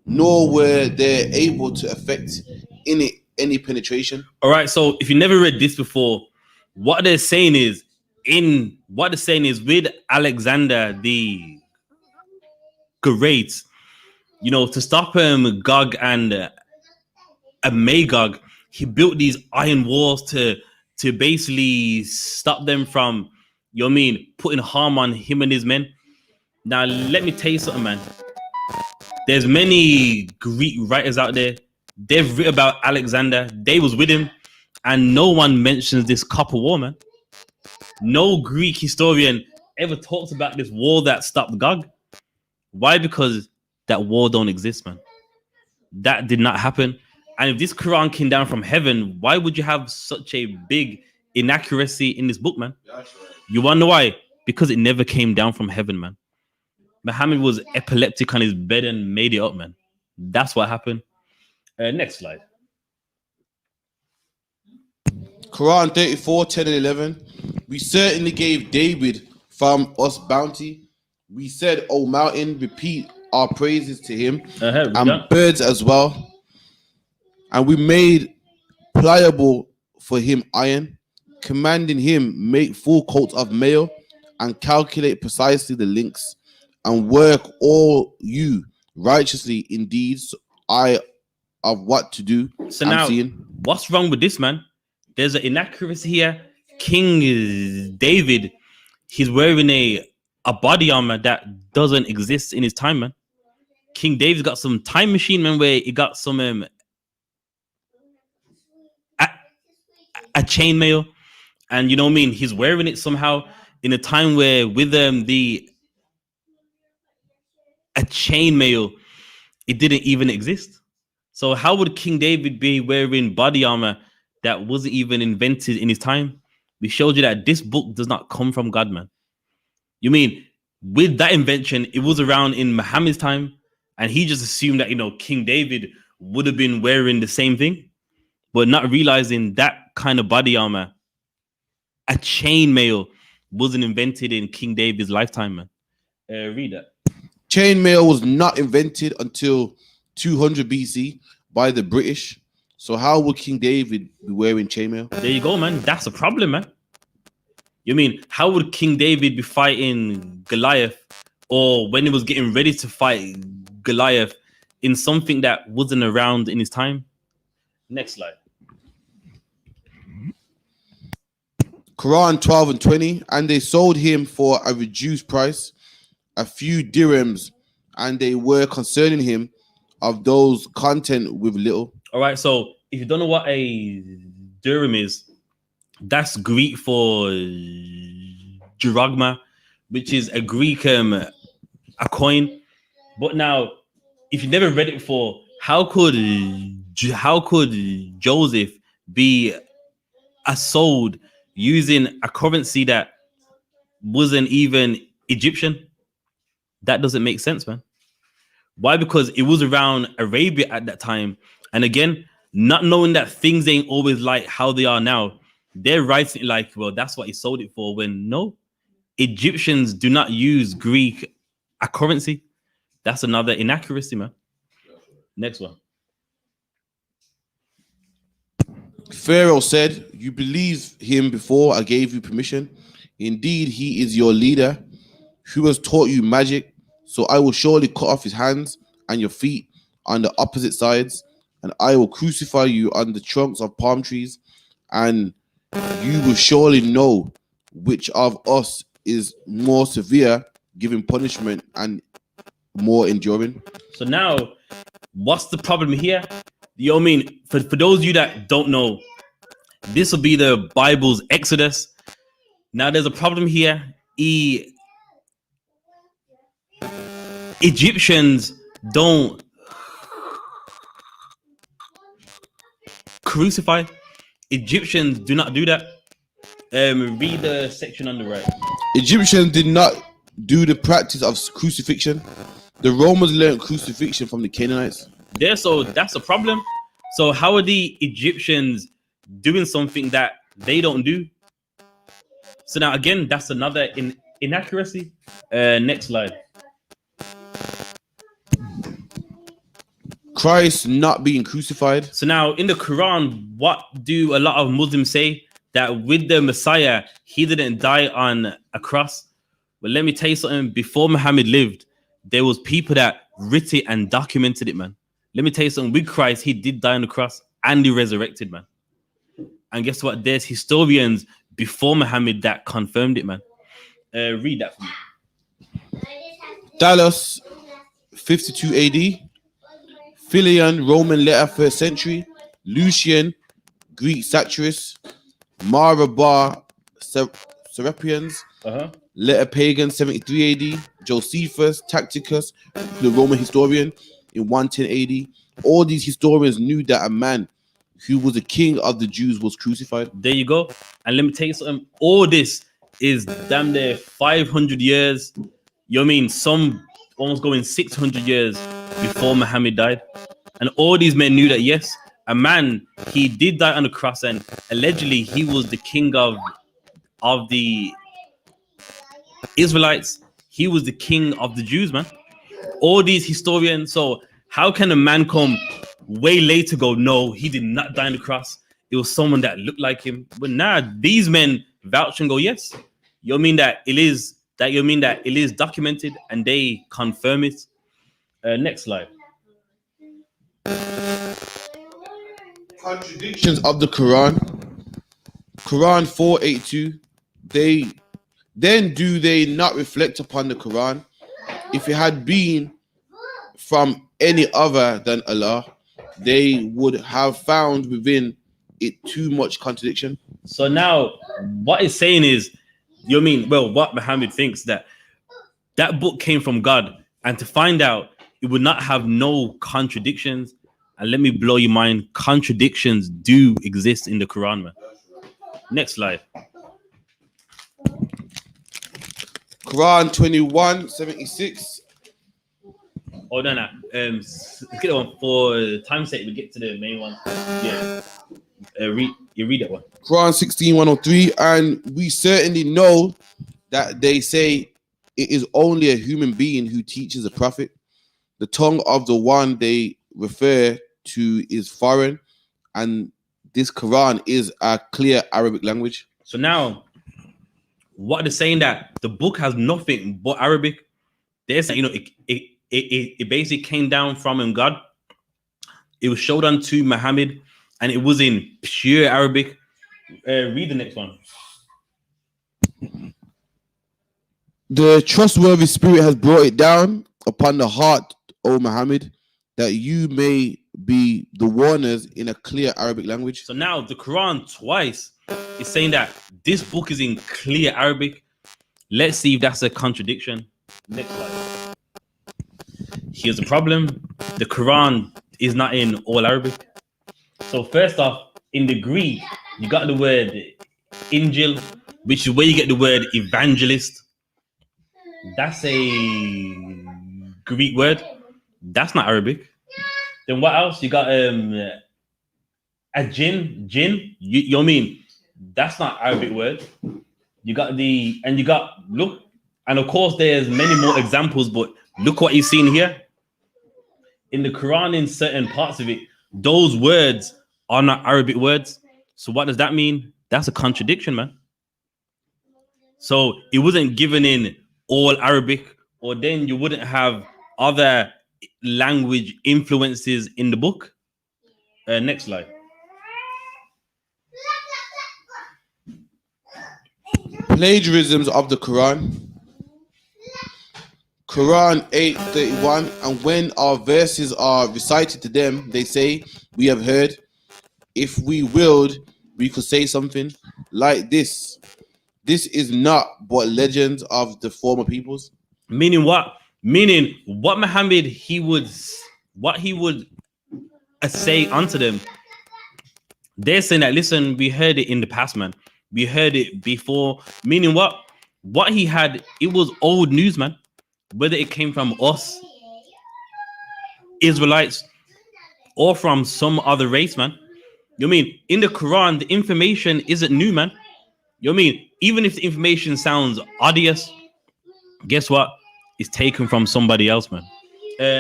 S2: nor were they able to effect in it any penetration.
S1: All right, so if you never read this before, what they're saying is with Alexander the Great, you know, to stop Gog and Magog, he built these iron walls to basically stop them from, you know what I mean, putting harm on him and his men. Now, let me tell you something, man. There's many Greek writers out there. They've written about Alexander. They was with him, and no one mentions this Copper War, man. No Greek historian ever talks about this war that stopped Gog. Why? Because that war don't exist, man. That did not happen. And if this Quran came down from heaven, why would you have such a big inaccuracy in this book, man? You wonder why? Because it never came down from heaven, man. Muhammad was epileptic on his bed and made it up, man. That's what happened. Next slide.
S2: Quran 34, 10 and 11. We certainly gave David from us bounty. We said, O mountain, repeat our praises to him, and birds as well. And we made pliable for him iron, commanding him make full coats of mail and calculate precisely the links and work all you righteously indeed. I of what to do.
S1: So now, what's wrong with this, man? There's an inaccuracy here. King David, he's wearing a body armor that doesn't exist in his time, man. King David's got some time machine, man, where he got some a chainmail, and you know what I mean, he's wearing it somehow in a time where with a chainmail, it didn't even exist. So how would King David be wearing body armor that wasn't even invented in his time? We showed you that this book does not come from God, man. You mean with that invention, it was around in Muhammad's time, and he just assumed that, you know, King David would have been wearing the same thing, but not realizing that kind of body armor, a chainmail, wasn't invented in King David's lifetime, man. Read that.
S2: Chainmail was not invented until 200 BC by the British. So how would King David be wearing chainmail?
S1: There you go, man. That's a problem, man. You mean, how would King David be fighting Goliath, or when he was getting ready to fight Goliath, in something that wasn't around in his time? Next slide.
S2: Quran 12 and 20. And they sold him for a reduced price, a few dirhams, and they were concerning him of those content with little.
S1: All right, so if you don't know what a dirham is, that's Greek for drachma, which is a Greek a coin. But now, if you never read it before, how could Joseph be sold using a currency that wasn't even Egyptian? That doesn't make sense, man. Why? Because it was around Arabia at that time. And again, not knowing that things ain't always like how they are now, they're writing like, well, that's what he sold it for, when no, Egyptians do not use Greek a currency. That's another inaccuracy, man. Next one.
S2: Pharaoh said, you believe him before I gave you permission. Indeed, he is your leader who has taught you magic. So I will surely cut off his hands and your feet on the opposite sides, and I will crucify you on the trunks of palm trees, and you will surely know which of us is more severe, giving punishment, and more enduring.
S1: So now, what's the problem here? You know what I mean? For those of you that don't know, this will be the Bible's Exodus. Now, there's a problem here. Egyptians don't crucify. Egyptians do not do that. Read the section on the right.
S2: Egyptians did not do the practice of crucifixion. The Romans learned crucifixion from the Canaanites.
S1: So that's a problem. So how are the Egyptians doing something that they don't do? So now again, that's another inaccuracy. Next slide.
S2: Christ not being crucified.
S1: So now in the Quran, what do a lot of Muslims say? That with the Messiah, he didn't die on a cross. Well, let me tell you something. Before Muhammad lived, there was people that writ it and documented it, man. Let me tell you something. With Christ, he did die on the cross and he resurrected, man. And guess what? There's historians before Muhammad that confirmed it, man. Read that for me.
S2: Dallas, 52 AD. Philion, Roman letter, 1st century. Lucian, Greek satirist. Mara Bar, Serapians, letter pagan, 73 AD. Josephus, Tacticus, the Roman historian, in 110 AD. All these historians knew that a man who was the king of the Jews was crucified.
S1: There you go. And let me tell you something. All this is damn near 500 years. You know what I mean? Some almost going 600 years before Muhammad died. And all these men knew that, yes, a man, he did die on the cross, and allegedly he was the king of the Israelites. He was the king of the Jews, man. All these historians. So how can a man come way later go, no, he did not die on the cross? It was someone that looked like him. But nah, these men vouch and go, yes. You mean that it is documented, and they confirm it. Next slide.
S2: Contradictions of the Quran. Quran 482. Do they not reflect upon the Quran? If it had been from any other than Allah, they would have found within it too much contradiction.
S1: So now what it's saying is, you know what I mean? Well, what Muhammad thinks that book came from God, and to find out it would not have no contradictions. And let me blow your mind, contradictions do exist in the Quran, man. Next slide.
S2: Quran 21:76.
S1: Oh no. Let's get one for time's sake. We get to the main one. Yeah. Read that one.
S2: Quran 16:103, and we certainly know that they say it is only a human being who teaches a prophet. The tongue of the one they refer to is foreign, and this Quran is a clear Arabic language.
S1: So now, what they're saying that the book has nothing but Arabic. They're saying, it basically came down from God. It was showed unto Muhammad, and it was in pure Arabic. Read the next one.
S2: The trustworthy spirit has brought it down upon the heart, O Muhammad, that you may be the warners in a clear Arabic language.
S1: So now the Quran twice is saying that this book is in clear Arabic. Let's see if that's a contradiction. Next slide. Here's the problem. The Quran is not in all Arabic. So first off, in the Greek, you got the word Injil, which is where you get the word evangelist. That's a Greek word. That's not Arabic. Then what else? You got a jinn. You know what I mean? That's not Arabic word. You got look, and of course there's many more examples, but look what you've seen here. In the Quran, in certain parts of it, those words are not Arabic words. So what does that mean? That's a contradiction, man. So it wasn't given in all Arabic, or then you wouldn't have other language influences in the book. Next slide.
S2: Plagiarisms of the Quran. Quran 8:31, and when our verses are recited to them, they say, we have heard. If we willed, we could say something like this. This is not but legends of the former peoples. Meaning
S1: what? Meaning what Muhammad he would say unto them. They're saying that, listen, we heard it in the past, man. We heard it before. Meaning what? What he had, it was old news, man. Whether it came from us, Israelites, or from some other race, man. You know what I mean? In the Quran, the information isn't new, man. You know what I mean? Even if the information sounds odious, guess what? It's taken from somebody else, man.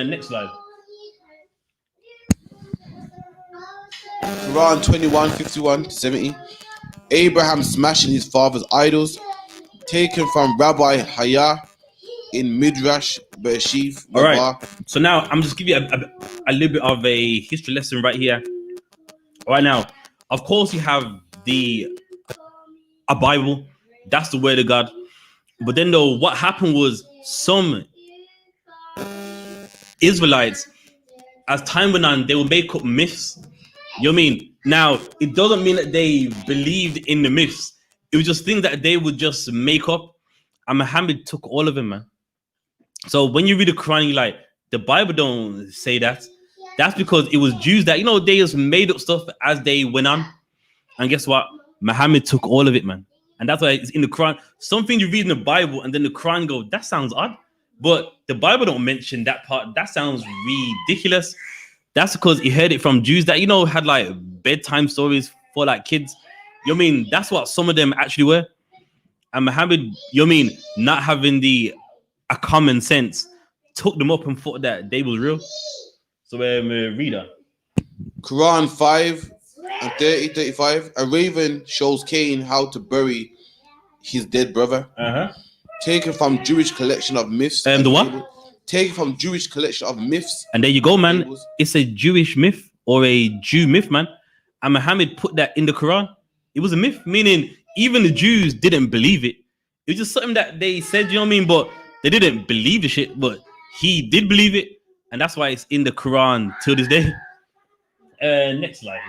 S1: Next slide.
S2: Quran 21:51-70. Abraham smashing his father's idols. Taken from Rabbi Haya in Midrash Bereshith.
S1: All right. So now I'm just give you a little bit of a history lesson right here. Right now, of course, you have a Bible. That's the word of God. But then though, what happened was some Israelites, as time went on, they would make up myths. You know what I mean? Now, it doesn't mean that they believed in the myths. It was just things that they would just make up. And Muhammad took all of them, man. So when you read the Quran, you're like, the Bible don't say that. That's because it was Jews that, they just made up stuff as they went on. And guess what? Muhammad took all of it, man. And that's why it's in the Quran. Something you read in the Bible and then the Quran go, that sounds odd. But the Bible don't mention that part. That sounds ridiculous. That's because he heard it from Jews that, had like bedtime stories for like kids. You know what I mean? That's what some of them actually were. And Muhammad, you know what I mean, not having a common sense, took them up and thought that they was real. So reader.
S2: Quran 5:30-35. A raven shows Cain how to bury his dead brother. Taken from Jewish collection of myths.
S1: The what?
S2: Taken from Jewish collection of myths.
S1: And there you go, man. It's a Jewish myth or a Jew myth, man. And Muhammad put that in the Quran. It was a myth, meaning even the Jews didn't believe it. It was just something that they said, you know what I mean? But they didn't believe the shit, but he did believe it. And that's why it's in the Quran till this day. Next slide.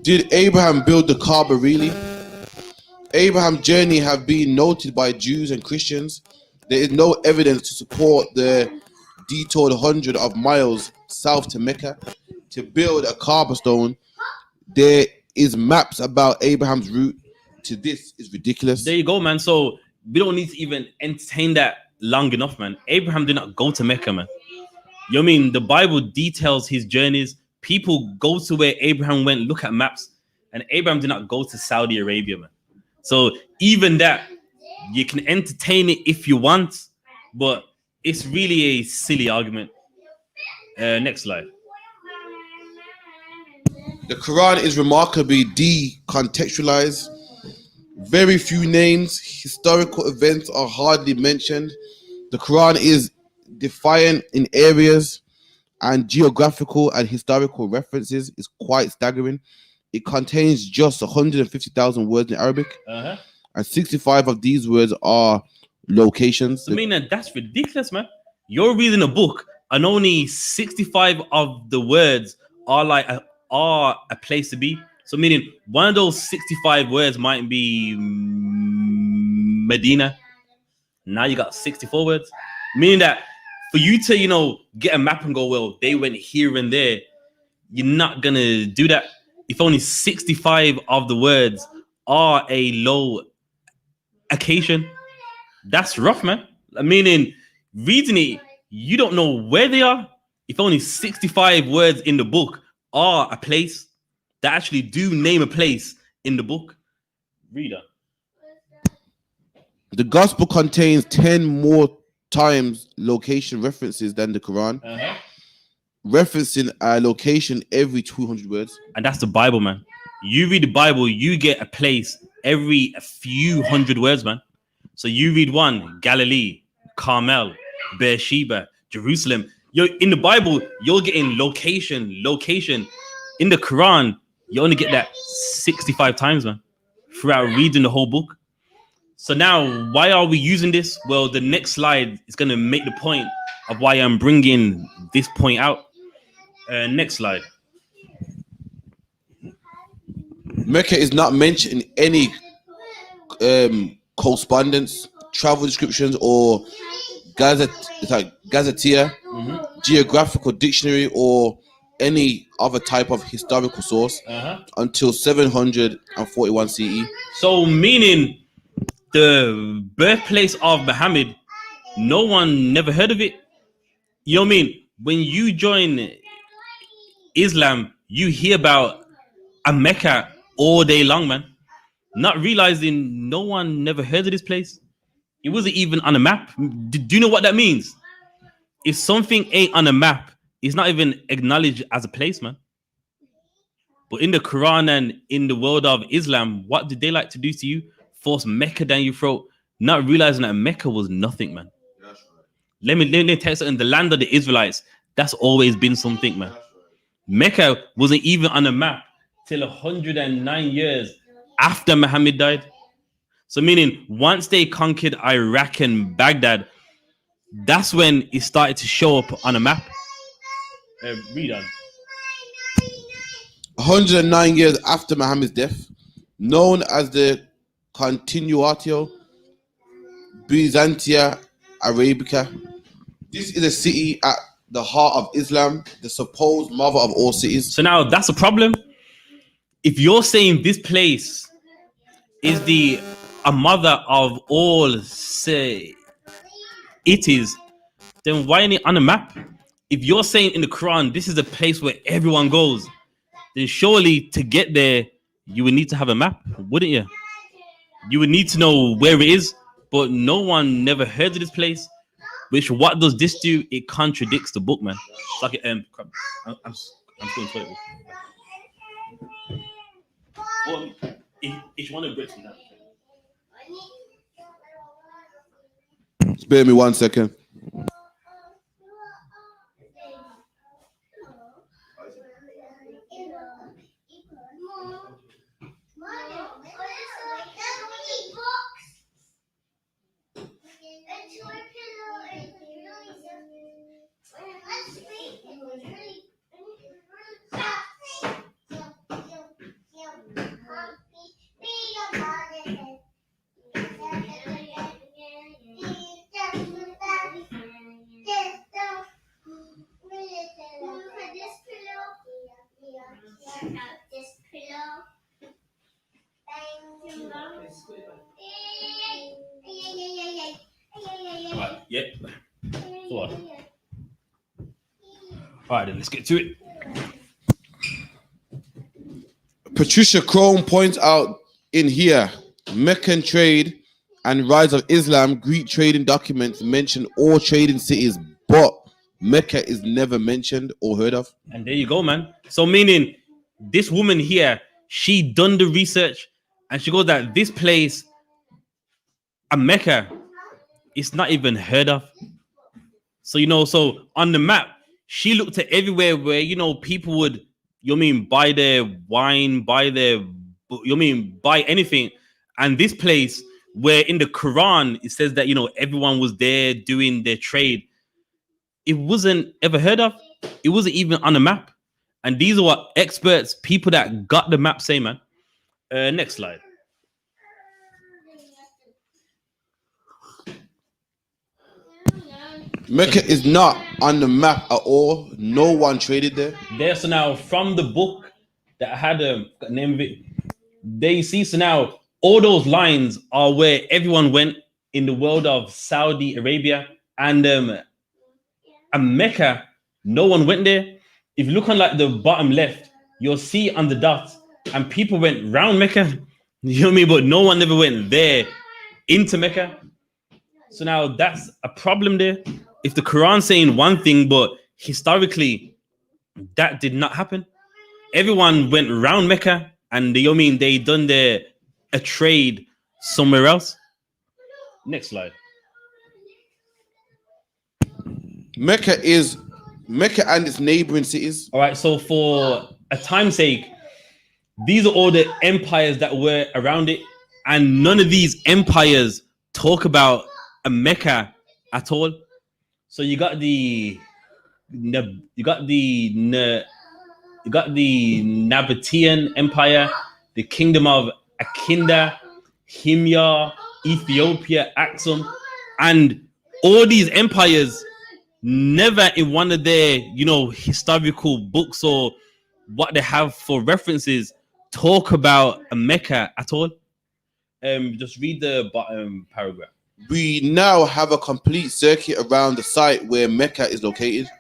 S2: Did Abraham build the Kaaba really? Abraham's journey have been noted by Jews and Christians. There is no evidence to support the detoured 100 of miles south to Mecca to build a Kaaba stone. There is maps about Abraham's route to this is ridiculous.
S1: There you go, man. So we don't need to even entertain that long enough, man. Abraham did not go to Mecca, man. You know what I mean? The Bible details his journeys. People go to where Abraham went, look at maps, and Abraham did not go to Saudi Arabia, man. So even that, you can entertain it if you want, but it's really a silly argument. Next slide.
S2: The Quran is remarkably decontextualized. Very few names, historical events are hardly mentioned. The Quran is defiant in areas and geographical and historical references is quite staggering. It contains just 150,000 words in Arabic, and 65 of these words are locations.
S1: I mean, that's ridiculous, man. You're reading a book, and only 65 of the words are a place to be. So, meaning one of those 65 words might be Medina. Now you got 64 words, meaning that for you to, get a map and go, well, they went here and there, you're not gonna do that. If only 65 of the words are a location, that's rough, man. Meaning, reading it, you don't know where they are. If only 65 words in the book are a place, that actually do name a place in the book. Reader.
S2: The Gospel contains 10 more times location references than the Quran. Referencing a location every 200 words.
S1: And that's the Bible, man. You read the Bible, you get a place every few hundred words, man. So you read one, Galilee, Carmel, Beersheba, Jerusalem. In the Bible, you're getting location. In the Quran, you only get that 65 times, man, throughout reading the whole book. So now, why are we using this? Well, the next slide is going to make the point of why I'm bringing this point out. Next slide.
S2: Mecca is not mentioned in any correspondence, travel descriptions, or gazetteer, geographical dictionary, or any other type of historical source until 741 CE.
S1: So, meaning the birthplace of Muhammad, no one never heard of it. You know what I mean? When you join Islam, you hear about a Mecca all day long, man. Not realizing no one never heard of this place. It wasn't even on a map. Do you know what that means? If something ain't on a map, It's not even acknowledged as a place, man. But in the Quran and in the world of Islam, what did they like to do to you? Force Mecca down your throat, not realizing that Mecca was nothing, man. Let me tell you something. The land of the Israelites, that's always been something, man. Mecca wasn't even on a map till 109 years after Muhammad died. So meaning once they conquered Iraq and Baghdad, that's when it started to show up on a map. Read on.
S2: 109 years after Muhammad's death, known as the Continuatio Byzantia Arabica. This is a city at the heart of Islam, the supposed mother of all cities.
S1: So now that's a problem. If you're saying this place is a mother of all say it is, then why ain't it on a map? If you're saying in the Quran this is a place where everyone goes, then surely to get there you would need to have a map, wouldn't you? You would need to know where it is, but no one never heard of this place. Which what does this do? It contradicts the book, man. It's like I'm going to toilet. Well, if you want to break from that.
S2: Spare me 1 second.
S1: Right, yep. All right, then let's get to it.
S2: Patricia Crone points out in here, Meccan trade and rise of Islam, Greek trading documents mention all trading cities, but Mecca is never mentioned or heard of.
S1: And there you go, man. So meaning this woman here, she done the research and she goes that this place, a Mecca, it's not even heard of. So, so on the map, she looked at everywhere where, people would, buy their wine, buy anything. And this place where in the Quran, it says that, everyone was there doing their trade. It wasn't ever heard of. It wasn't even on the map. And these are what experts, people that got the map say, man. Next slide.
S2: Mecca is not on the map at all. No one traded there.
S1: So now from the book that I had got name of it, there you see. So now all those lines are where everyone went in the world of Saudi Arabia and Mecca. No one went there. If you look on like the bottom left, you'll see on the dot, and people went round Mecca. You know what I mean? But no one ever went there into Mecca. So now that's a problem there. If the Quran saying one thing, but historically that did not happen. Everyone went around Mecca, and they done a trade somewhere else. Next slide.
S2: Mecca and its neighboring cities.
S1: All right, so for a time's sake, these are all the empires that were around it, and none of these empires talk about a Mecca at all. So you got the Nabatean Empire, the Kingdom of Akinda, Himyar, Ethiopia, Aksum, and all these empires never in one of their historical books or what they have for references talk about a Mecca at all. Just read the bottom paragraph.
S2: We now have a complete circuit around the site where Mecca is located.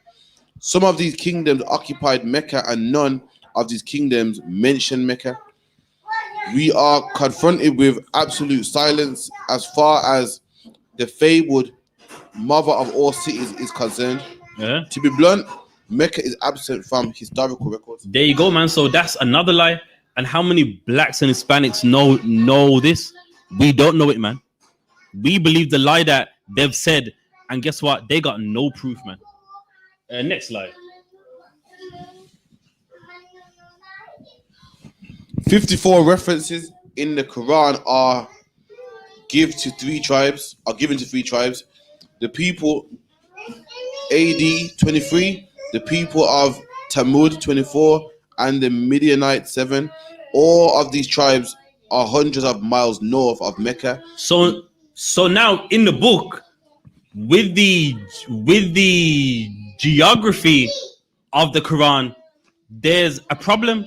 S2: Some of these kingdoms occupied Mecca and none of these kingdoms mention Mecca. We are confronted with absolute silence as far as the fabled mother of all cities is concerned.
S1: Yeah.
S2: To be blunt, Mecca is absent from historical records.
S1: There you go, man. So that's another lie. And how many blacks and Hispanics know this? We don't know it, man. We believe the lie that they've said, and guess what? They got no proof, man. Next slide.
S2: 54 references in the Quran are given to three tribes. The people AD 23, the people of Tamud 24, and the Midianites 7. All of these tribes are hundreds of miles north of Mecca.
S1: So now in the book, with the geography of the Quran, there's a problem.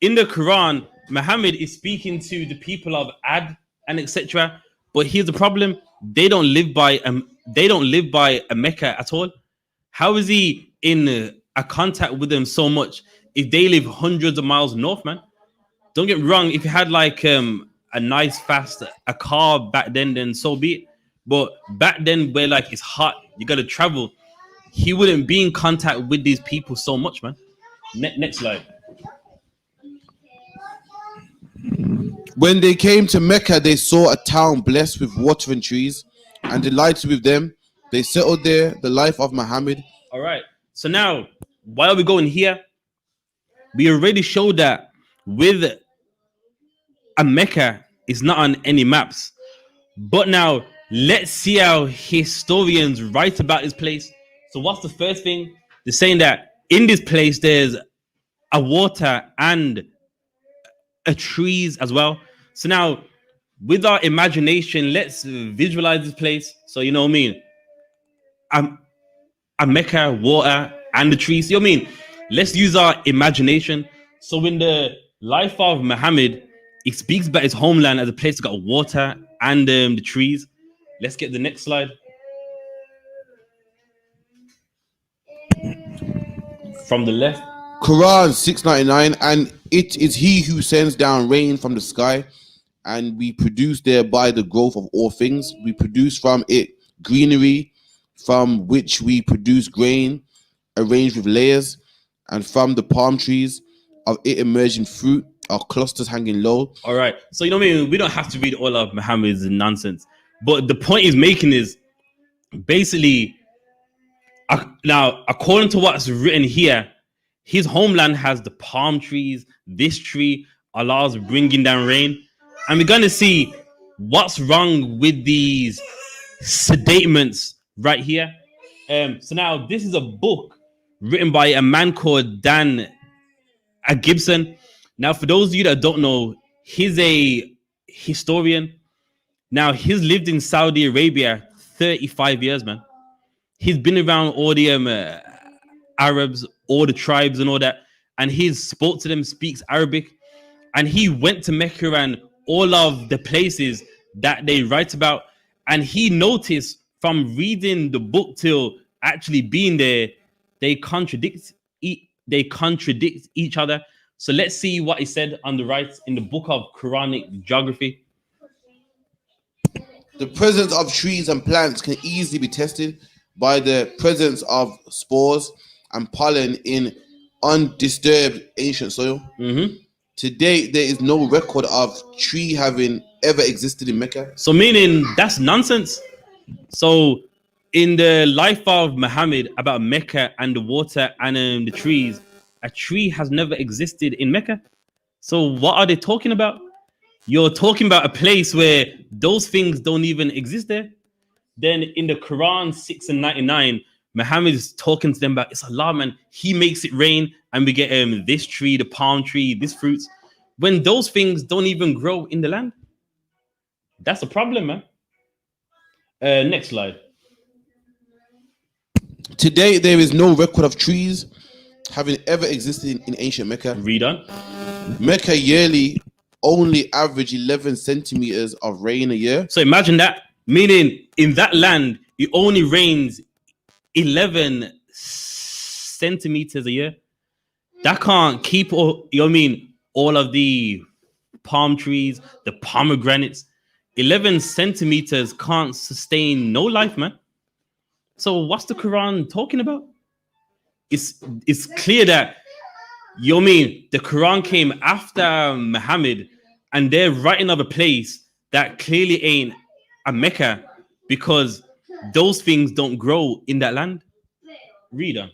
S1: In the Quran, Muhammad is speaking to the people of Ad and etc. But here's the problem: they don't live by a Mecca at all. How is he in a contact with them so much if they live hundreds of miles north, man? Don't get me wrong. If you had like a nice fast a car back then so be it. But back then, where like it's hot, you got to travel. He wouldn't be in contact with these people so much, man. Next slide.
S2: When they came to Mecca, they saw a town blessed with water and trees, and delighted with them. They settled there. The life of Muhammad.
S1: All right. So now, while we go in here, we already showed that with a Mecca is not on any maps. But now, let's see how historians write about this place. So what's the first thing? They're saying that in this place, there's a water and a trees as well. So now, with our imagination, let's visualize this place. So you know what I mean? A Mecca, water, and the trees. You know what I mean? Let's use our imagination. So in the life of Muhammad, it speaks about his homeland as a place that got water and the trees. Let's get the next slide. From the left.
S2: Quran 699, and it is he who sends down rain from the sky, and we produce thereby the growth of all things. We produce from it greenery, from which we produce grain arranged with layers, and from the palm trees of it emerging fruit are clusters hanging low.
S1: All right. So you know what I mean? We don't have to read all of Muhammad's nonsense. But the point he's making is basically, now, according to what's written here, his homeland has the palm trees, this tree, Allah's bringing down rain. And we're going to see what's wrong with these statements right here. So now this is a book written by a man called Dan Gibson. Now, for those of you that don't know, he's a historian. Now, he's lived in Saudi Arabia 35 years, man. He's been around all the Arabs, all the tribes and all that. And he's spoke to them, speaks Arabic. And he went to Mecca and all of the places that they write about. And he noticed from reading the book till actually being there, they contradict each other. So let's see what he said on the right in the book of Quranic geography.
S2: The presence of trees and plants can easily be tested by the presence of spores and pollen in undisturbed ancient soil.
S1: Mm-hmm.
S2: To date, there is no record of tree having ever existed in Mecca.
S1: So meaning that's nonsense. So in the life of Muhammad about Mecca and the water and the trees, a tree has never existed in Mecca. So what are they talking about? You're talking about a place where those things don't even exist there. Then in the Quran 6 and 99, Muhammad is talking to them about it's Allah, man. He makes it rain and we get this tree, the palm tree, this fruits. When those things don't even grow in the land. That's a problem, man. Next slide.
S2: Today, there is no record of trees having ever existed in ancient Mecca.
S1: Read on.
S2: Mecca yearly only average 11 centimeters of rain a year.
S1: So imagine that, meaning in that land, it only rains 11 centimeters a year. That can't keep all, you know what I mean, all of the palm trees, the pomegranates. 11 centimeters can't sustain no life, man. So what's the Quran talking about? it's clear that you know what I mean the Quran came after Muhammad, and they're writing of a place that clearly ain't a Mecca because those things don't grow in that land. Reader.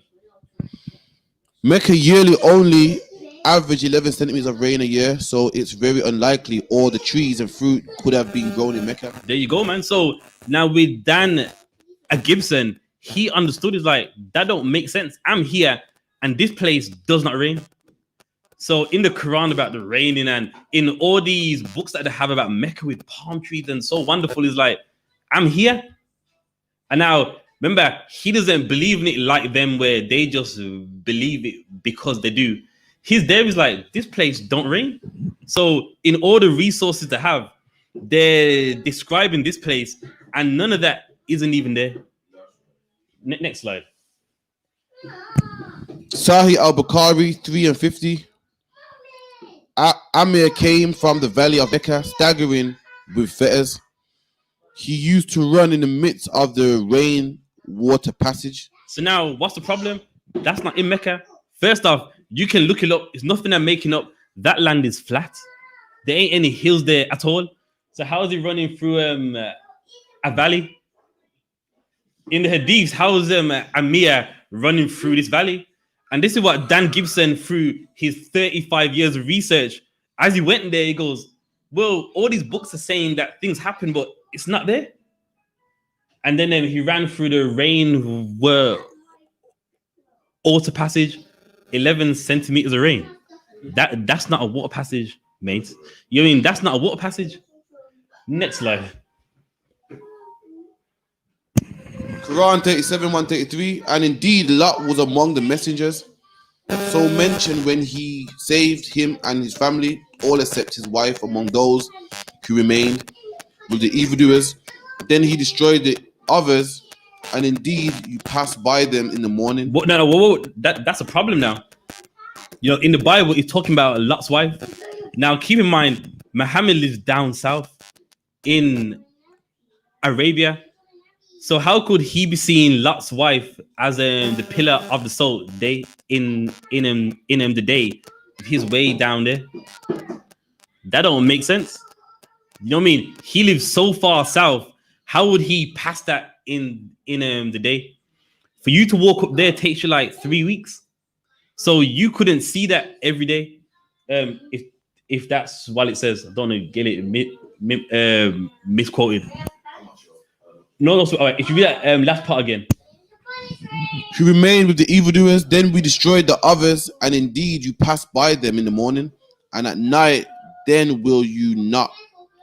S2: Mecca yearly only average 11 centimeters of rain a year, so it's very unlikely all the trees and fruit could have been grown in Mecca.
S1: There you go, man. So now with Dan Gibson, he understood it's like that don't make sense. I'm here and this place does not rain. So in the Quran about the raining and in all these books that they have about Mecca with palm trees and so wonderful is like, I'm here. And now remember, he doesn't believe in it like them where they just believe it because they do. His there is like, this place don't rain. So in all the resources they have, they're describing this place and none of that isn't even there. Next slide.
S2: Sahih al-Bukhari 3 and 50. Amir came from the valley of Mecca, staggering with fetters. He used to run in the midst of the rain water passage.
S1: So now, what's the problem? That's not in Mecca. First off, you can look it up. It's nothing I'm making up. That land is flat. There ain't any hills there at all. So how is he running through a valley? In the Hadiths, how is Amir running through this valley? And this is what Dan Gibson, through his 35 years of research, as he went there, he goes, well, all these books are saying that things happen, but it's not there. And then he ran through the rain water passage, 11 centimeters of rain. That's not a water passage, mate. You mean that's not a water passage? Next slide.
S2: Quran 37, 133. And indeed, Lot was among the messengers. So mentioned when he saved him and his family, all except his wife, among those who remained with the evildoers. Then he destroyed the others, and indeed you passed by them in the morning.
S1: What? No, that's a problem now. You know, in the Bible, it's talking about Lot's wife. Now, keep in mind, Muhammad lives down south in Arabia. So how could he be seeing Lot's wife as the pillar of the soul day in the day? He's way down there. That don't make sense. You know what I mean? He lives so far south. How would he pass that in the day? For you to walk up there takes you like 3 weeks. So you couldn't see that every day. If that's what it says, I don't know, get it misquoted. No, all right. If you read that last part again.
S2: Who remained with the evildoers, then we destroyed the others, and indeed you passed by them in the morning, and at night, then will you not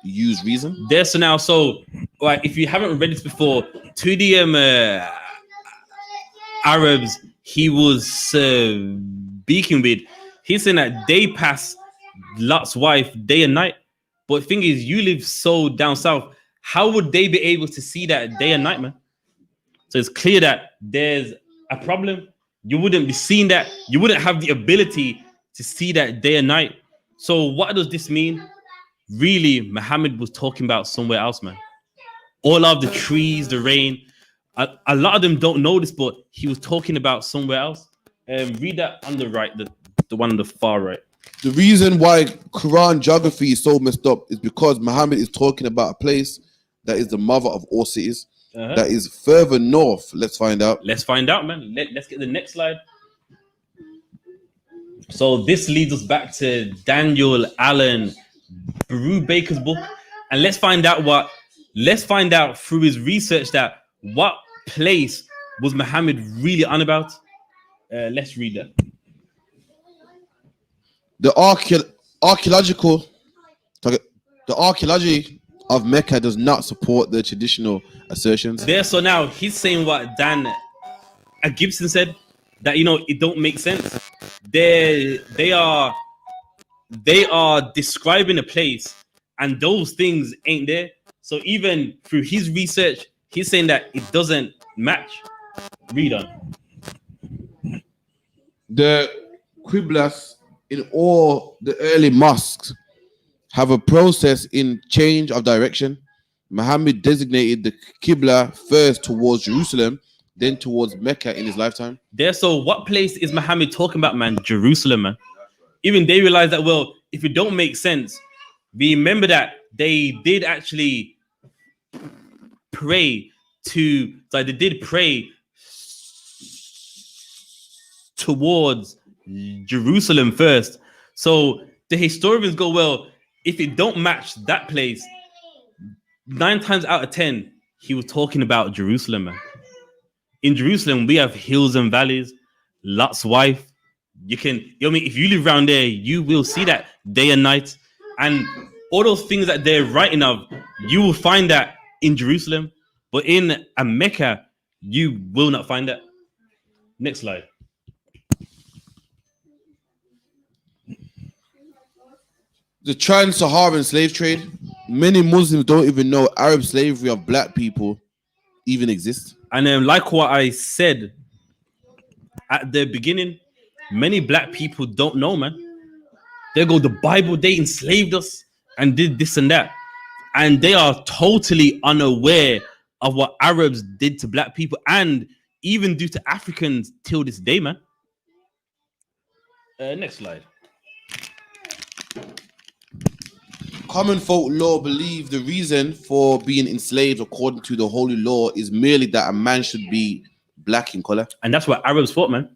S2: use reason?
S1: There, so now, so right, if you haven't read this before, to the Arabs he was speaking with, he's saying that they pass Lot's wife day and night. But the thing is, you live so down south, how would they be able to see that day and night, man? So it's clear that there's a problem. You wouldn't be seeing that. You wouldn't have the ability to see that day and night. So what does this mean? Really, Muhammad was talking about somewhere else, man. All of the trees, the rain, a lot of them don't know this, but he was talking about somewhere else. Read that on the right, the one on the far right.
S2: The reason why Quran geography is so messed up is because Muhammad is talking about a place that is the mother of all cities, that is further north. Let's find out.
S1: Let's find out, man. Let's get the next slide. So this leads us back to Daniel Allen Brubaker's book, and let's find out through his research that what place was Muhammad really on about. Let's read that.
S2: The archaeology of Mecca does not support the traditional assertions.
S1: There, so now he's saying what Dan Gibson said, that it don't make sense. They are describing a place, and those things ain't there. So even through his research, he's saying that it doesn't match. Read on.
S2: The Qiblas in all the early mosques have a process in change of direction. Muhammad designated the Qibla first towards Jerusalem, then towards Mecca in his lifetime.
S1: There, so what place is Muhammad talking about, man? Jerusalem, man. Even they realize that, well, if it don't make sense, remember that they did actually pray to, like they did pray towards Jerusalem first. So the historians go, well, if it don't match that place, 9 times out of 10, he was talking about Jerusalem, man. In Jerusalem, we have hills and valleys, Lot's wife. You can, you know what I mean? If you live around there, you will see that day and night. And all those things that they're writing of, you will find that in Jerusalem. But in Mecca, you will not find that. Next slide.
S2: The trans-Saharan slave trade. Many Muslims don't even know Arab slavery of black people even exists.
S1: And then, like what I said at the beginning, many black people don't know, man. They go, the Bible, they enslaved us and did this and that. And they are totally unaware of what Arabs did to black people and even do to Africans till this day, man. Next slide.
S2: Common folk law believe the reason for being enslaved according to the holy law is merely that a man should be black in color.
S1: And that's what Arabs thought, man.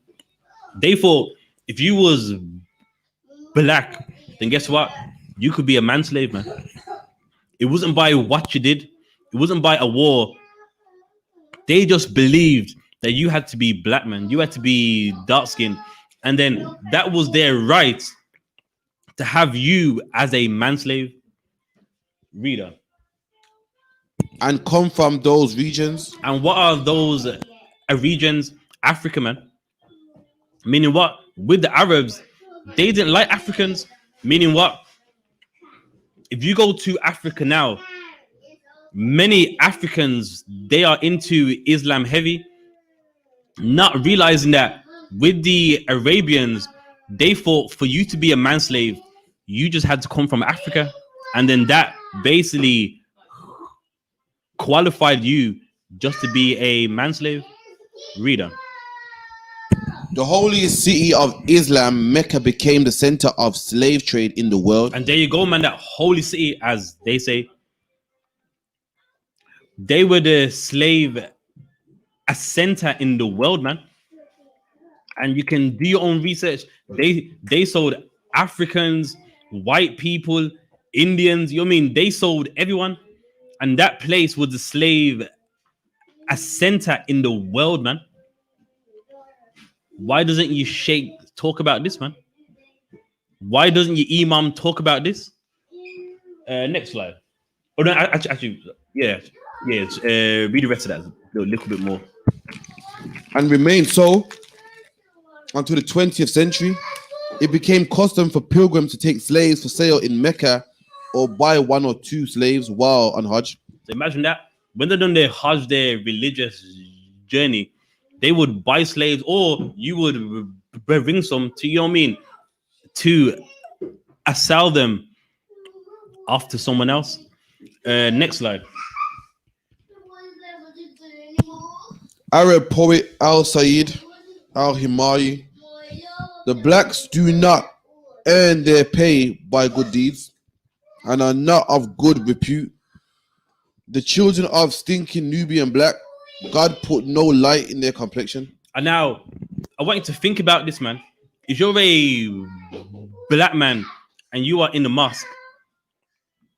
S1: They thought if you was black, then guess what? You could be a manslave, man. It wasn't by what you did. It wasn't by a war. They just believed that you had to be black, man. You had to be dark skinned. And then that was their right to have you as a manslave. Reader.
S2: And come from those regions.
S1: And what are those regions? Africa, man. Meaning what? With the Arabs, they didn't like Africans. Meaning what? If you go to Africa now, many Africans, they are into Islam heavy, not realizing that with the Arabians, they thought for you to be a manslave, you just had to come from Africa. And then that basically qualified you just to be a manslave. Reader.
S2: The holiest city of Islam, Mecca, became the center of slave trade in the world.
S1: And there you go, man. That holy city, as they say, they were the slave a center in the world, man. And you can do your own research. They sold Africans, white people, Indians. You know what I mean? They sold everyone. And that place was the slave a center in the world, man. Why doesn't your sheikh talk about this, man? Why doesn't your imam talk about this? Next slide. Oh no, actually, yeah. Read the rest of that a little bit more.
S2: And remained so until the 20th century. It became custom for pilgrims to take slaves for sale in Mecca or buy 1 or 2 slaves while on Hajj.
S1: So imagine that. When they're done their Hajj, their religious journey, they would buy slaves, or you would bring some to, you know what I mean, to sell them off to someone else. Next slide.
S2: Arab poet Al-Said Al-Himayi. The blacks do not earn their pay by good deeds and are not of good repute. The children of stinking Nubian black, God put no light in their complexion.
S1: And now, I want you to think about this, man. If you're a black man and you are in the mosque,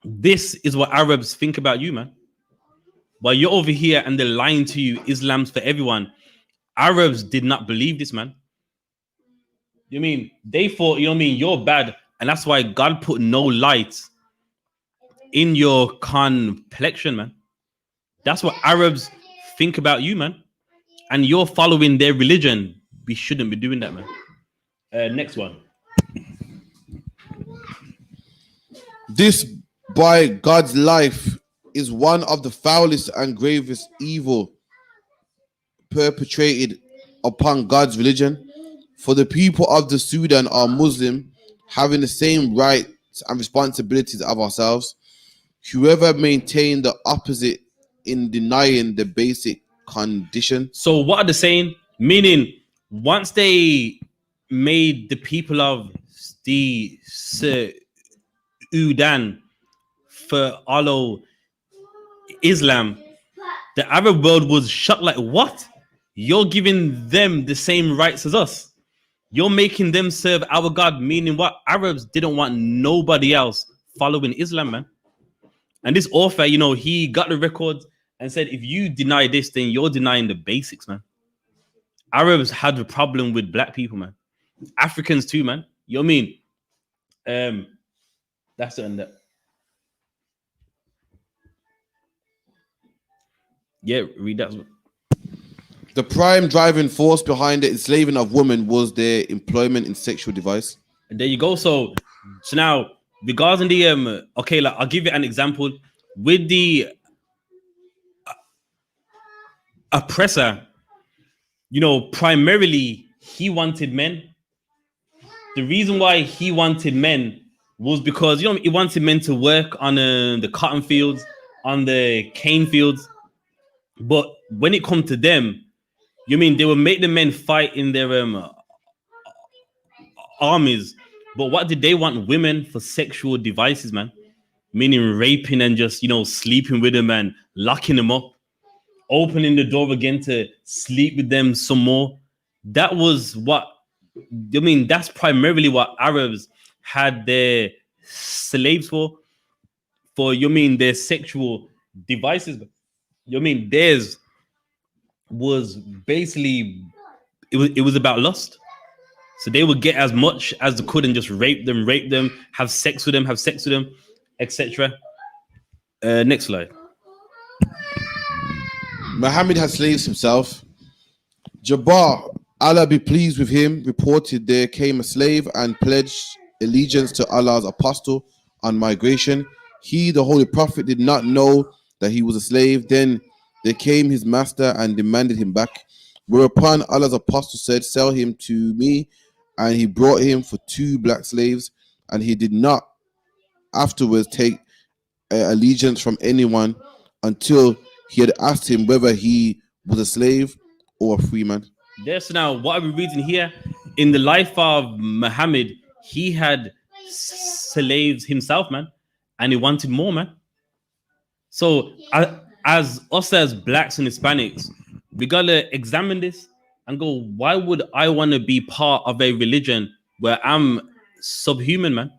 S1: this is what Arabs think about you, man. While you're over here and they're lying to you, Islam's for everyone. Arabs did not believe this, man. You know what I mean? They thought, you know what I mean, you're bad. And that's why God put no light in your complexion, man. That's what Arabs think about you, man. And you're following their religion. We shouldn't be doing that, man. Next one.
S2: This, by God's life, is one of the foulest and gravest evil perpetrated upon God's religion. For the people of the Sudan are Muslim, having the same rights and responsibilities of ourselves. Whoever maintained the opposite in denying the basic condition.
S1: So what are they saying? Meaning, once they made the people of the Sudan follow Islam, the Arab world was shocked. Like, what? You're giving them the same rights as us. You're making them serve our God. Meaning, what? Arabs didn't want nobody else following Islam, man. And this author, he got the records and said, if you deny this, then you're denying the basics, man. Arabs had a problem with black people, man. Africans too, man. You know what I mean? That's it. Yeah, read that.
S2: The prime driving force behind the enslaving of women was their employment in sexual device.
S1: And there you go. So now regarding the okay, like I'll give you an example with the oppressor. Primarily he wanted men. The reason why he wanted men was because he wanted men to work on the cotton fields, on the cane fields. But when it comes to them, they would make the men fight in their armies. But what did they want? Women for sexual devices, man. Meaning raping and just sleeping with them and locking them up, opening the door again to sleep with them some more. That was what that's primarily what Arabs had their slaves for their sexual devices. Theirs was basically it was about lust. So they would get as much as they could and just rape them, have sex with them, etc. Next slide.
S2: Muhammad had slaves himself. Jabbar, Allah be pleased with him, reported there came a slave and pledged allegiance to Allah's apostle on migration. He, the Holy Prophet, did not know that he was a slave. Then there came his master and demanded him back. Whereupon Allah's apostle said, sell him to me. And he brought him for 2 black slaves. And he did not afterwards take allegiance from anyone until he had asked him whether he was a slave or a free man.
S1: So now, what are we reading here? In the life of Muhammad, he had slaves himself, man, and he wanted more, man. So, as us as blacks and Hispanics, we gotta examine this and go, why would I want to be part of a religion where I'm subhuman, man?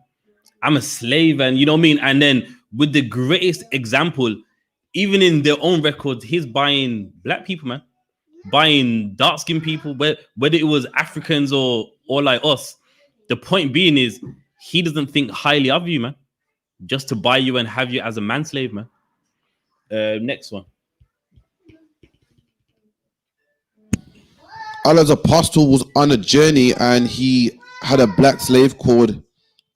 S1: I'm a slave, and you know what I mean? And then with the greatest example, even in their own records, he's buying black people, man. Buying dark-skinned people, whether it was Africans or like us. The point being is he doesn't think highly of you, man, just to buy you and have you as a manslave, man. Next one.
S2: Allah's apostle was on a journey and he had a black slave called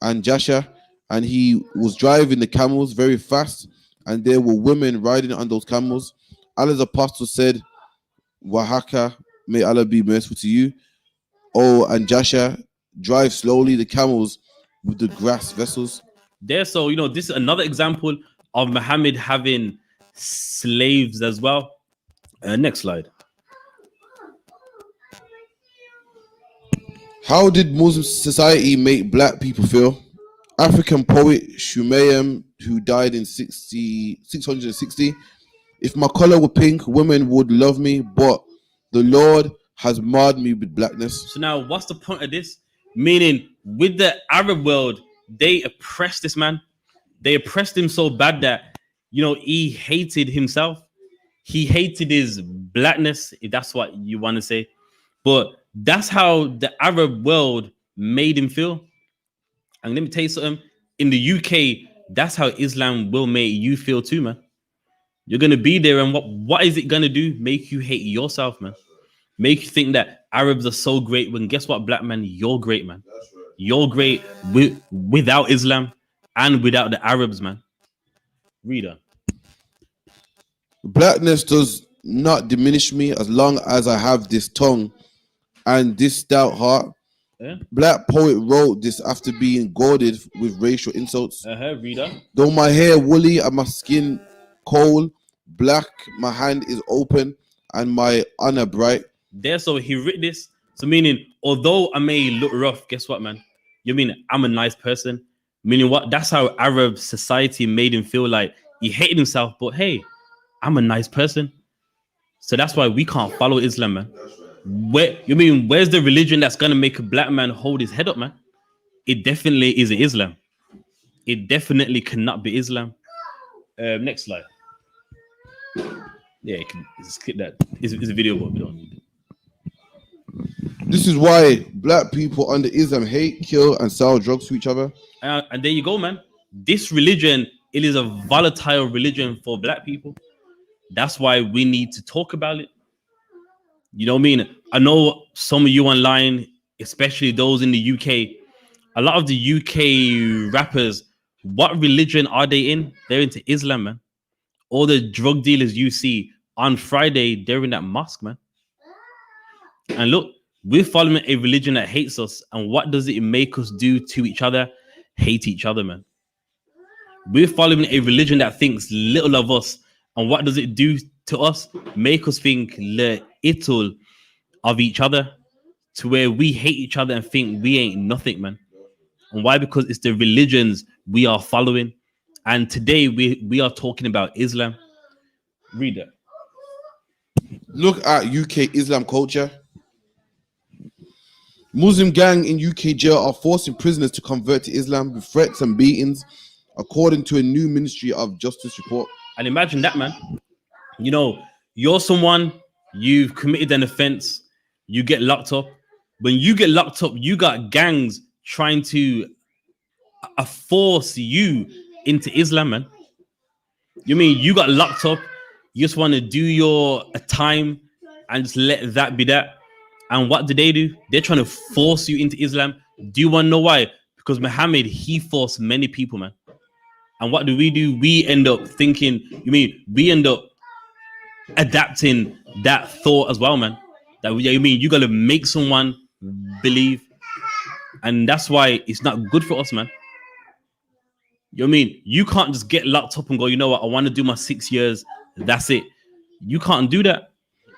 S2: Anjasha, and he was driving the camels very fast, and there were women riding on those camels. Allah's apostle said, Wahaka, may Allah be merciful to you. Oh, Anjasha, drive slowly the camels with the grass vessels.
S1: So this is another example of Muhammad having slaves as well. Next slide.
S2: How did Muslim society make black people feel? African poet Shumayam, who died in 660, if my color were pink, women would love me, but the Lord has marred me with blackness.
S1: So now, what's the point of this? Meaning, with the Arab world, they oppressed this man. They oppressed him so bad that, he hated himself. He hated his blackness, if that's what you want to say. But that's how the Arab world made him feel. And let me tell you something. In the UK, that's how Islam will make you feel too, man. You're going to be there, and what is it going to do? Make you hate yourself, man. Make you think that Arabs are so great, when guess what, black man? You're great, man. That's right. You're great without Islam and without the Arabs, man. Reader.
S2: Blackness does not diminish me as long as I have this tongue and this stout heart. Yeah. Black poet wrote this after being goaded with racial insults.
S1: Reader.
S2: Though my hair woolly and my skin cold, black, my hand is open. and my honor bright.
S1: There, so he writ this. So meaning, although I may look rough, guess what, man? You mean I'm a nice person? Meaning what? That's how Arab society made him feel like he hated himself. But hey, I'm a nice person. So that's why we can't follow Islam, man. Where's the religion that's gonna make a black man hold his head up, man? It definitely isn't Islam. It definitely cannot be Islam. Next slide. Yeah, you can skip that. It's a video, but we don't need it.
S2: This is why black people under Islam hate, kill, and sell drugs to each other.
S1: And there you go, man. This religion, it is a volatile religion for black people. That's why we need to talk about it. You know what I mean? I know some of you online, especially those in the UK, a lot of the UK rappers, what religion are they in? They're into Islam, man. All the drug dealers you see on Friday, they're in that mosque, man. And look, we're following a religion that hates us. And what does it make us do to each other? Hate each other, man. We're following a religion that thinks little of us. And what does it do to us? Make us think little of each other, to where we hate each other and think we ain't nothing, man. And why? Because it's the religions we are following. And today we are talking about Islam. Read that.
S2: Look at UK Islam culture. Muslim gang in UK jail are forcing prisoners to convert to Islam with threats and beatings, according to a new Ministry of Justice report.
S1: And imagine that, man. You know, you're someone, you've committed an offense, you get locked up. When you get locked up, you got gangs trying to force you into Islam, man. You mean you got locked up, you just want to do your time and just let that be that. And what do? They're trying to force you into Islam. Do you want to know why? Because Muhammad, he forced many people, man. And what do? We end up thinking, we end up adapting that thought as well, man. That you got to make someone believe. And that's why it's not good for us, man. You can't just get locked up and go, you know what, I want to do my 6 years. That's it. You can't do that.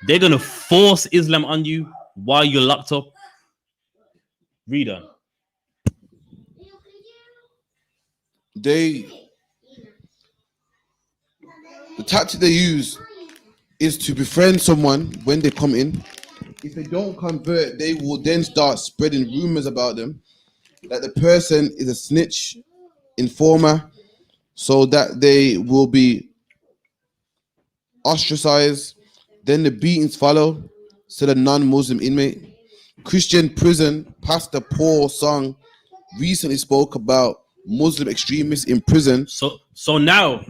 S1: They're going to force Islam on you while you're locked up. Read on.
S2: The tactic they use is to befriend someone when they come in. If they don't convert, they will then start spreading rumors about them, that the person is a snitch, informer, so that they will be ostracized. Then the beatings follow, said a non-Muslim inmate. Christian prison pastor Paul Song recently spoke about Muslim extremists in prison.
S1: So now,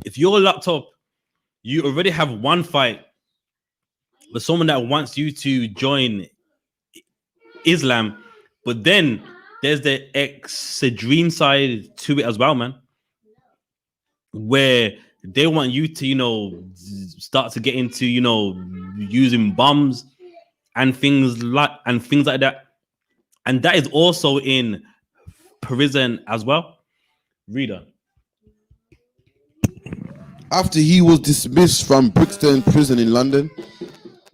S1: if you're locked up, you already have one fight with someone that wants you to join Islam, but then there's the extreme side to it as well, man, where they want you to, start to get into, using bombs and things like that. And that is also in prison as well. Reader.
S2: After he was dismissed from Brixton Prison in London,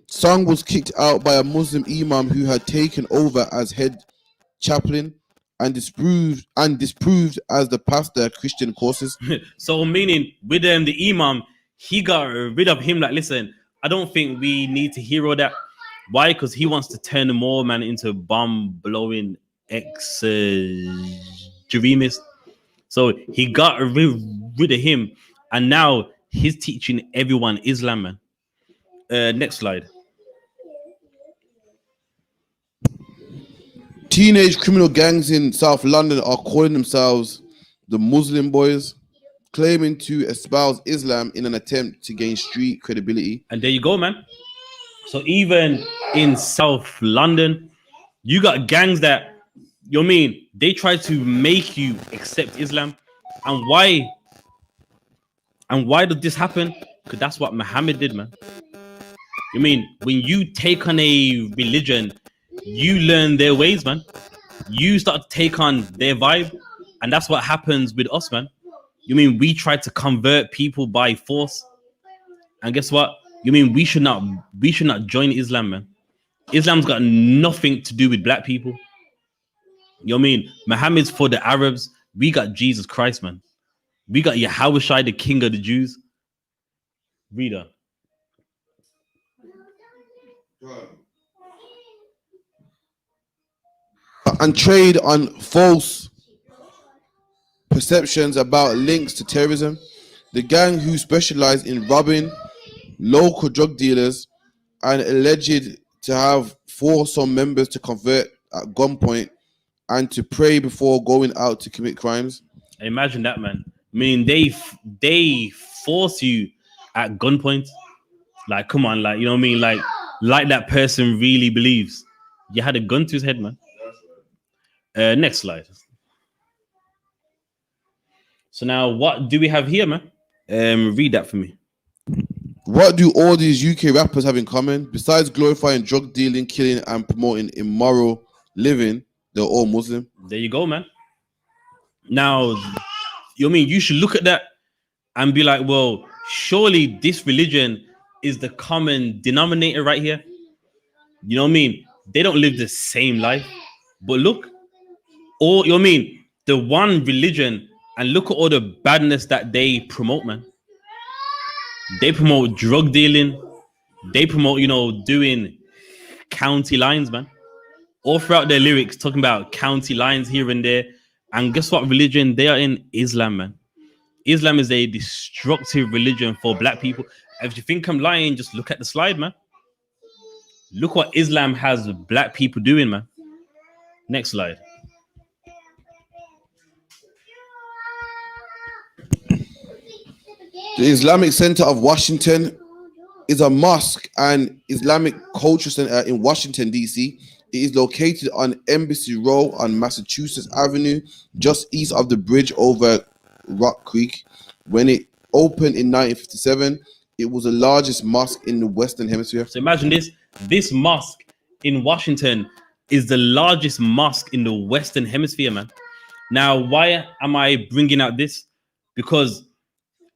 S2: Song was kicked out by a Muslim imam who had taken over as head chaplain and disproved as the pastor at Christian courses.
S1: So meaning with the imam, he got rid of him. Like, listen, I don't think we need to hear all that. Why? Because he wants to turn them all, man, into bomb-blowing extremists. So he got rid of him, and now he's teaching everyone Islam, man. Next slide.
S2: Teenage criminal gangs in South London are calling themselves the Muslim Boys, claiming to espouse Islam in an attempt to gain street credibility.
S1: And there you go, man. So even in South London, you got gangs that, they try to make you accept Islam. And why? And why did this happen? Because that's what Muhammad did, man. When you take on a religion, you learn their ways, man. You start to take on their vibe. And that's what happens with us, man. We try to convert people by force. And guess what? You mean we should not join Islam, man? Islam's got nothing to do with black people. You know what I mean? Muhammad's for the Arabs. We got Jesus Christ, man. We got YAHANNA, the King of the Jews. Reader.
S2: And trade on false perceptions about links to terrorism. The gang, who specialize in robbing local drug dealers and alleged to have forced some members to convert at gunpoint and to pray before going out to commit crimes.
S1: Imagine that, man. I mean, they force you at gunpoint. Like, come on, like, you know what I mean? Like that person really believes. You had a gun to his head, man. Next slide. So now, what do we have here, man? Read that for me.
S2: What do all these UK rappers have in common? Besides glorifying drug dealing, killing, and promoting immoral living, they're all Muslim.
S1: There you go, man. Now, you know what I mean? You should look at that and be like, well, surely this religion is the common denominator right here. You know what I mean? They don't live the same life. But look, all, you know what I mean? The one religion, and look at all the badness that they promote, man. They promote drug dealing. They promote, you know, doing county lines, man. All throughout their lyrics, talking about county lines here and there. And guess what religion? They are in Islam, man. Islam is a destructive religion for black people. If you think I'm lying, just look at the slide, man. Look what Islam has black people doing, man. Next slide.
S2: The Islamic Center of Washington is a mosque and Islamic culture center in Washington, D.C. It is located on Embassy Row on Massachusetts Avenue, just east of the bridge over Rock Creek. When it opened in 1957, it was the largest mosque in the Western Hemisphere.
S1: So imagine this. This mosque in Washington is the largest mosque in the Western Hemisphere, man. Now, why am I bringing out this? Because,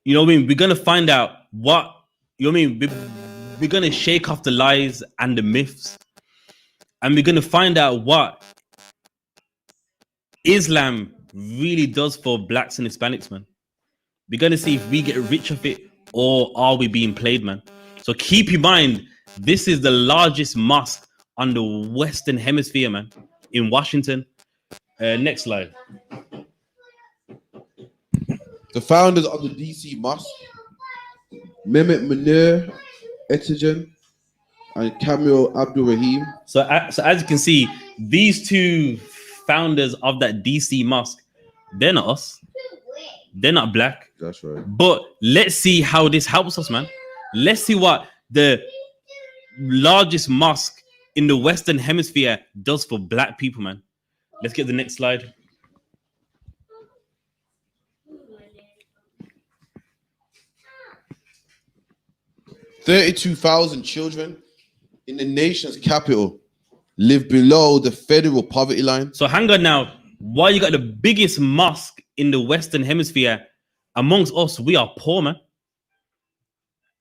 S1: you know what I mean? We're going to find out what, you know what I mean? We're going to shake off the lies and the myths. And we're going to find out what Islam really does for blacks and Hispanics, man. We're going to see if we get rich of it or are we being played, man. So keep in mind, this is the largest mosque on the Western Hemisphere, man, in Washington. Next slide.
S2: The founders of the DC Mosque, Mehmet Munir Etigen and Kamil Abdul Rahim.
S1: So as you can see, these two founders of that DC mosque, they're not us. They're not black.
S2: That's right.
S1: But let's see how this helps us, man. Let's see what the largest mosque in the Western Hemisphere does for black people, man. Let's get the next slide.
S2: $32,000 children in the nation's capital live below the federal poverty line.
S1: So hang on now. Why you got the biggest mosque in the Western Hemisphere? Amongst us, we are poor, man.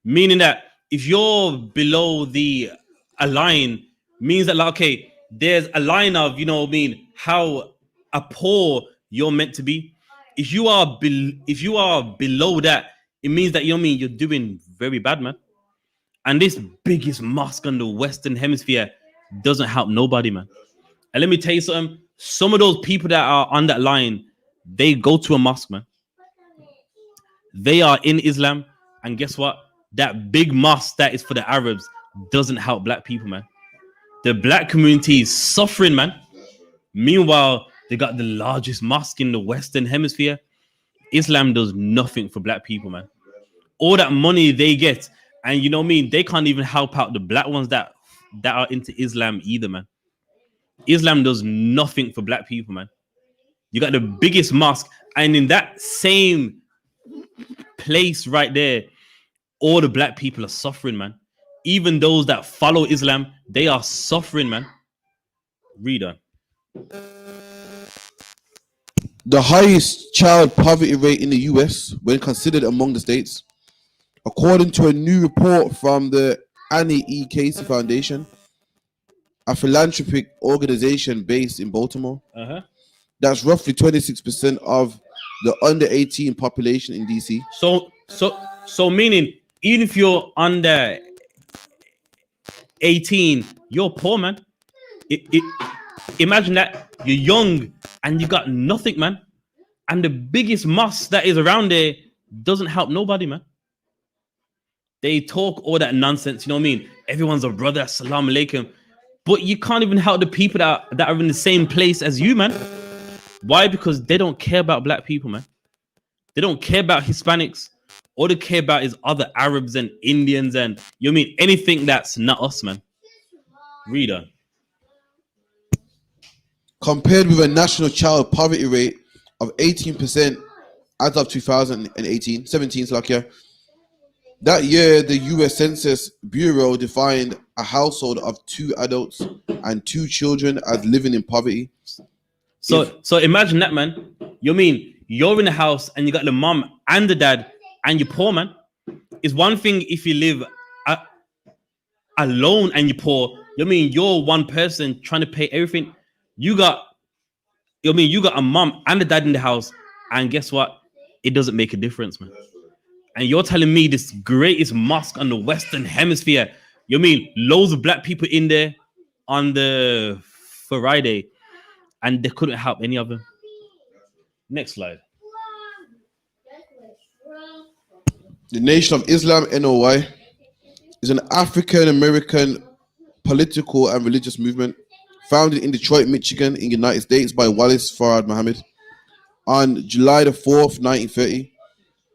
S1: Meaning that if you're below a line, means that, like, okay, there's a line of, you know what I mean, how a poor you're meant to be. If you are below that, it means that, you know what I mean, you're doing very bad, man. And this biggest mosque on the Western Hemisphere doesn't help nobody, man. And let me tell you something. Some of those people that are on that line, they go to a mosque, man. They are in Islam. And guess what? That big mosque that is for the Arabs doesn't help black people, man. The black community is suffering, man. Meanwhile, they got the largest mosque in the Western Hemisphere. Islam does nothing for black people, man. All that money they get, and you know what I mean, they can't even help out the black ones that are into Islam either, man. Islam does nothing for black people, man. You got the biggest mosque, and in that same place right there, all the black people are suffering, man. Even those that follow Islam, they are suffering, man. Read on.
S2: The highest child poverty rate in the US when considered among the states. According to a new report from the Annie E. Casey Foundation, a philanthropic organization based in Baltimore, that's roughly 26% of the under 18 population in DC.
S1: So meaning, even if you're under 18, you're poor, man. Imagine that you're young and you got nothing, man. And the biggest mosque that is around there doesn't help nobody, man. They talk all that nonsense, you know what I mean? Everyone's a brother, assalamu alaikum. But you can't even help the people that are in the same place as you, man. Why? Because they don't care about black people, man. They don't care about Hispanics. All they care about is other Arabs and Indians and, you know what I mean? Anything that's not us, man. Reader.
S2: Compared with a national child poverty rate of 18% as of 17, that year, the U.S. Census Bureau defined a household of 2 adults and 2 children as living in poverty.
S1: So imagine that, man. You mean you're in a house and you got the mom and the dad and you're poor, man. It's one thing if you live alone and you're poor. You mean you're one person trying to pay everything. You got a mom and a dad in the house, and guess what? It doesn't make a difference, man. And you're telling me this greatest mosque on the Western Hemisphere, you mean loads of black people in there on the Friday, and they couldn't help any of them. Next slide.
S2: The Nation of Islam, NOI, is an African American political and religious movement founded in Detroit, Michigan, in the United States by Wallace Farad Muhammad on July the 4th, 1930.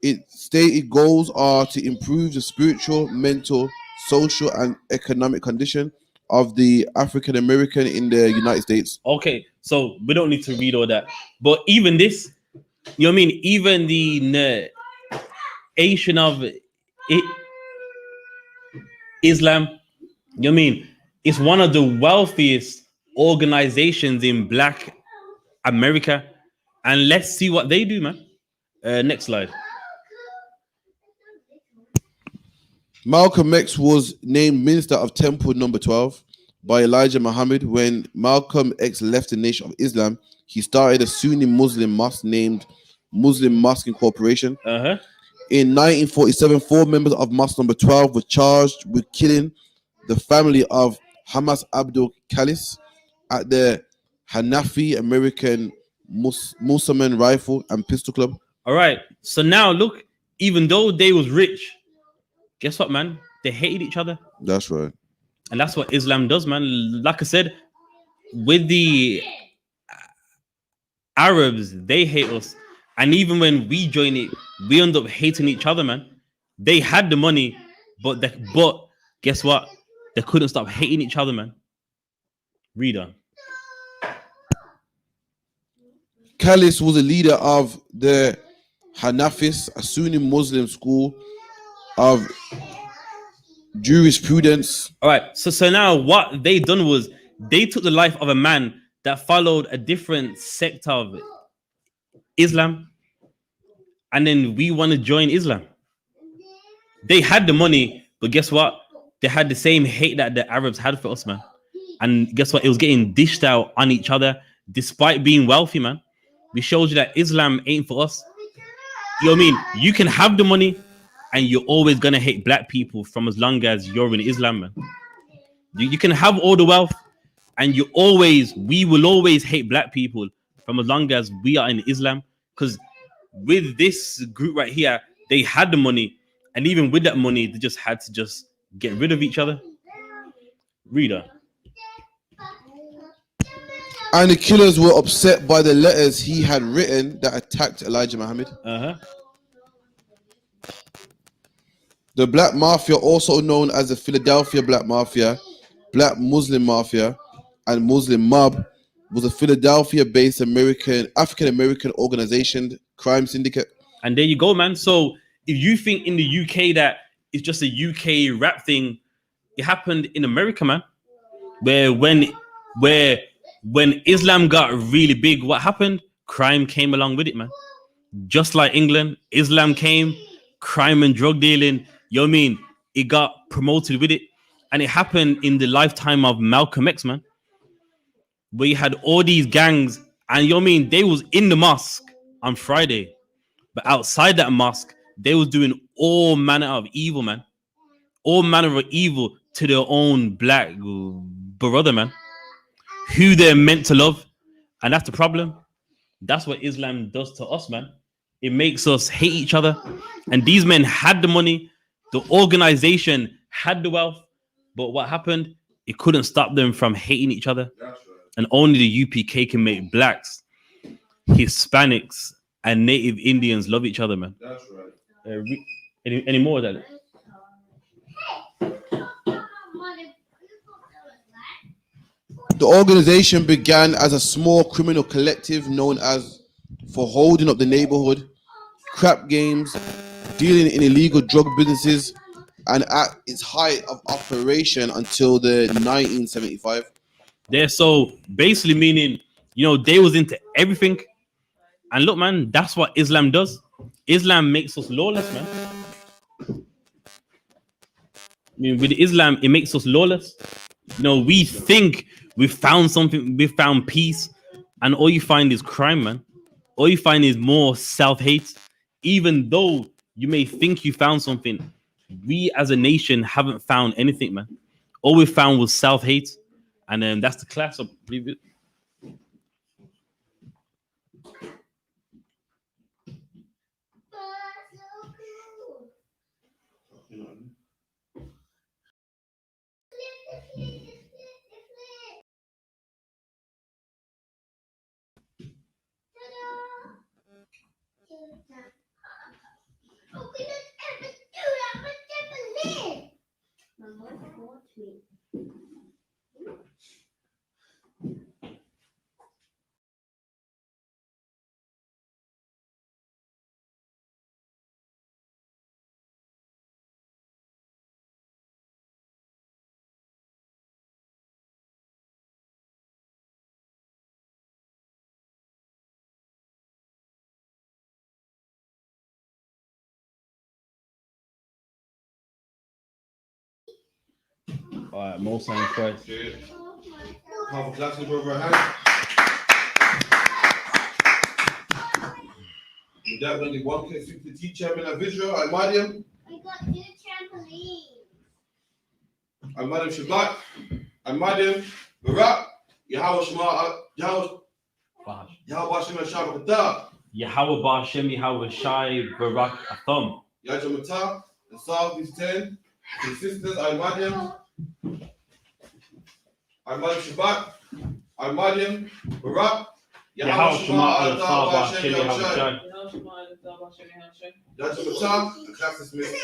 S2: Its stated goals are to improve the spiritual, mental, social, and economic condition of the African American in the United States.
S1: Okay, so we don't need to read all that. But even this, you know what I mean? Even the nation of Islam, you know what I mean? It's one of the wealthiest organizations in Black America. And let's see what they do, man. Next slide.
S2: Malcolm X was named Minister of Temple Number 12 by Elijah Muhammad. When Malcolm X left the Nation of Islam, he started a Sunni Muslim mosque named Muslim Mosque Incorporation. In 1947, 4 members of Mosque Number 12 were charged with killing the family of Hamas Abdul Khalis at the Hanafi American Muslim Rifle and Pistol Club.
S1: All right. So now look, even though they was rich, guess what, man? They hated each other.
S2: That's right.
S1: And that's what Islam does, man. Like I said, with the Arabs, they hate us. And even when we join it, we end up hating each other, man. They had the money, but guess what? They couldn't stop hating each other, man. Read on.
S2: Khalis was a leader of the Hanafis, a Sunni Muslim school of jurisprudence.
S1: All right. So now what they done was they took the life of a man that followed a different sect of Islam, and then we want to join Islam. They had the money, but guess what? They had the same hate that the Arabs had for us, man. And guess what? It was getting dished out on each other despite being wealthy, man. We showed you that Islam ain't for us. You know what I mean? You can have the money and you're always going to hate black people from as long as you're in Islam, man. You can have all the wealth and we will always hate black people from as long as we are in Islam. Because with this group right here, they had the money. And even with that money, they just had to just get rid of each other. Reader.
S2: And the killers were upset by the letters he had written that attacked Elijah Muhammad. The Black Mafia, also known as the Philadelphia Black Mafia, Black Muslim Mafia, and Muslim Mob, was a Philadelphia-based African-American organization crime syndicate. And
S1: there you go, man. So if you think in the UK that it's just a UK rap thing, it happened in America, man. Where when Islam got really big, what happened? Crime came along with it, man. Just like England, Islam came, crime and drug dealing You know what I mean? It got promoted with it. And it happened in the lifetime of Malcolm X, man. Where you had all these gangs, and you know what I mean? They was in the mosque on Friday. But outside that mosque, they was doing all manner of evil, man. All manner of evil to their own black brother, man. Who they're meant to love. And that's the problem. That's what Islam does to us, man. It makes us hate each other. And these men had the money, the organization had the wealth, but what happened? It couldn't stop them from hating each other.
S2: That's right.
S1: And only the UPK can make blacks, Hispanics, and Native Indians love each other, man.
S2: That's right.
S1: Any more of that?
S2: The organization began as a small criminal collective known as for holding up the neighborhood, crap games, dealing in illegal drug businesses, and at its height of operation until the 1975.
S1: They're so basically meaning, you know, they was into everything. And look, man, that's what Islam does. Islam makes us lawless, man. I mean, with Islam, it makes us lawless. You know, we think we found something, we found peace, and all you find is crime, man. All you find is more self-hate. Even though you may think you found something, we as a nation haven't found anything, man. All we found was self-hate, and then that's the class of. All right, most time Christ.
S2: Half a class over a hand. With that, only one can speak to the teacher chairman of Israel. I'm Mariam.
S3: I got 2 trampolines.
S2: I'm Mariam Shabbat. I'm Mariam Barak. Yahweh Shema. Yahweh Bashem Hashem Akatah.
S1: Yahweh Bashem Yahweh Shai Barak Atham.
S2: Yajamata. The Psalm is 10. The sisters, I'm Mariam. I'm Mariam Shabbat. I'm Mariam Barak.
S1: Yahweh Shema Bashem Yahweh Shai.
S2: Yajamata. The class is dismissed.